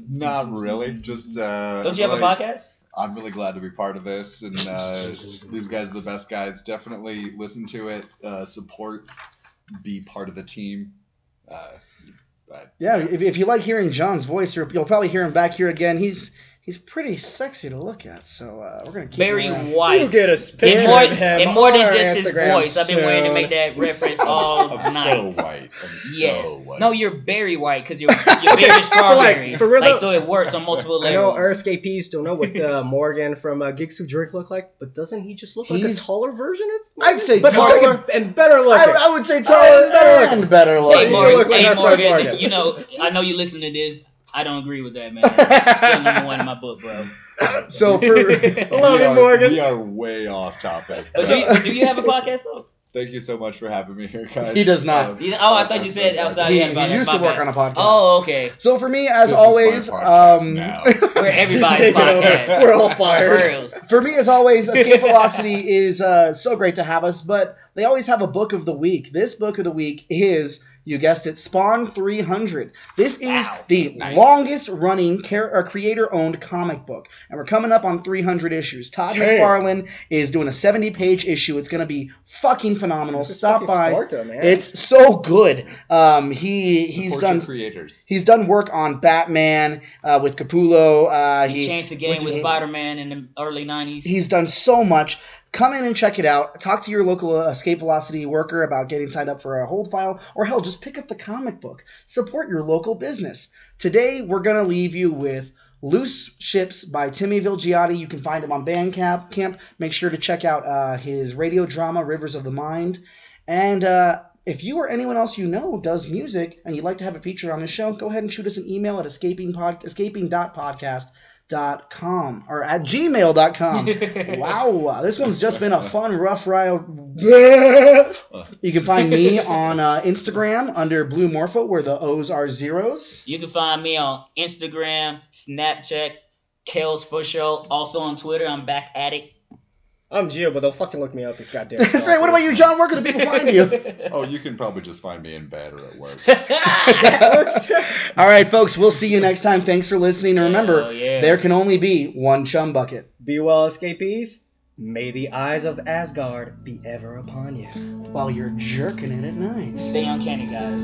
Not really. Just Don't you have a podcast? I'm really glad to be part of this, and these guys are the best guys. Definitely listen to it, support, be part of the team. Yeah, if you like hearing John's voice, you'll probably hear him back here again. He's pretty sexy to look at, so we're gonna keep very him white. You get a picture more, of him and more on than our just his Instagram voice. I've been waiting to make that reference all I'm night. so white. Yes. So white. No, you're very white because you're very strawberry. for real though, so it works on multiple I know levels. our escapees don't know what Morgan from Geeks Who Drink look like, but doesn't he just look like a taller version of Morgan? I'd say but taller and better looking. I would say taller and better Hey looking. You look like Morgan, our friend Morgan. I know you listen to this. I don't agree with that, man. Still number one in my book, bro. So for Love you, Morgan. We are way off topic. But do you have a podcast though? Thank you so much for having me here, guys. He does not. I thought you said outside. he you had a podcast. used to My work bad. on a podcast. Oh, okay. So for me, as This is always, my podcast now. We're everybody's Taking over. podcast. We're all fired. Reals. for me, as always, Escape Velocity is so great to have us, but they always have a book of the week. This book of the week is, you guessed it, Spawn 300. This is the longest running creator-owned comic book, and we're coming up on 300 issues. Todd McFarlane is doing a 70-page issue. It's going to be fucking phenomenal. This is Stop fucking by. Sparta, man. It's so good. He's Support done your creators. He's done work on Batman with Capullo. He changed the game with Spider-Man in the early 90s. He's done so much. Come in and check it out. Talk to your local Escape Velocity worker about getting signed up for a hold file, or hell, just pick up the comic book. Support your local business. Today, we're going to leave you with Loose Ships by Timmy Vilgiate. You can find him on Bandcamp. Make sure to check out his radio drama, Rivers of the Mind. And if you or anyone else you know does music and you'd like to have it featured on the show, go ahead and shoot us an email at escaping.podcast.com or at gmail.com. Wow, this one's just been a fun, rough ride. You can find me on Instagram under Blue Morpho, where the O's are zeros. You can find me on Instagram, Snapchat, Kels for Show. Also on Twitter, I'm back at it. I'm Gio, but they'll fucking look me up if goddamn. That's right. What about you, John? Where can the people find you? Oh, you can probably just find me in bed or at work. All right, folks. We'll see you next time. Thanks for listening. And remember, there can only be one chum bucket. Be well, escapees. May the eyes of Asgard be ever upon you. While you're jerking it at night. Stay uncanny, guys.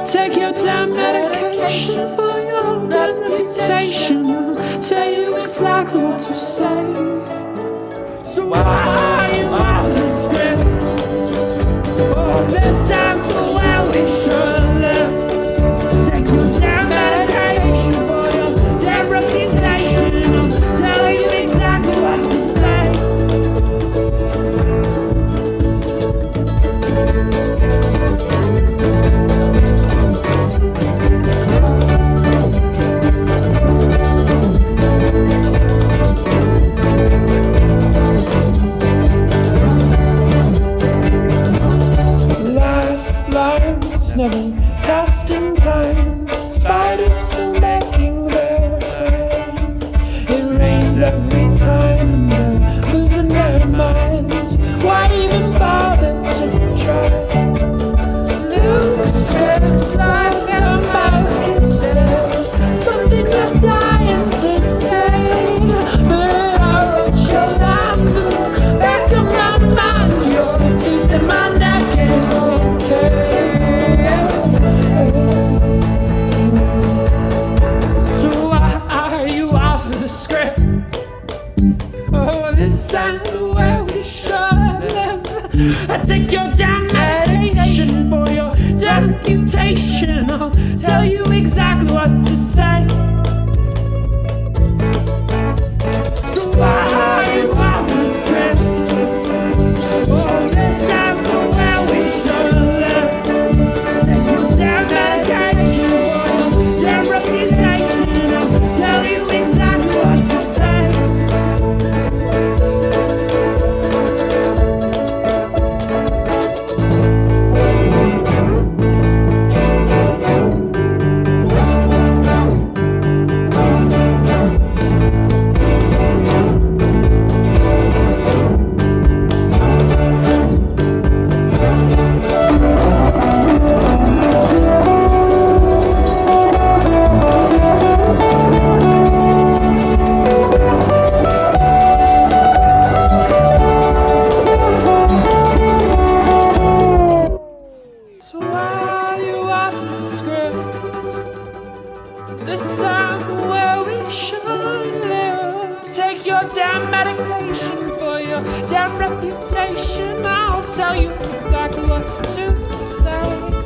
Take your damn medication for your deputation. I'll tell you exactly what to say. So why are you off the script? Oh, this time for where we should live. Take your damn medication for your damn reputation. I'll tell you exactly what to say. This time where we should live. take your damn medication for your damn reputation. I'll tell you exactly what to say.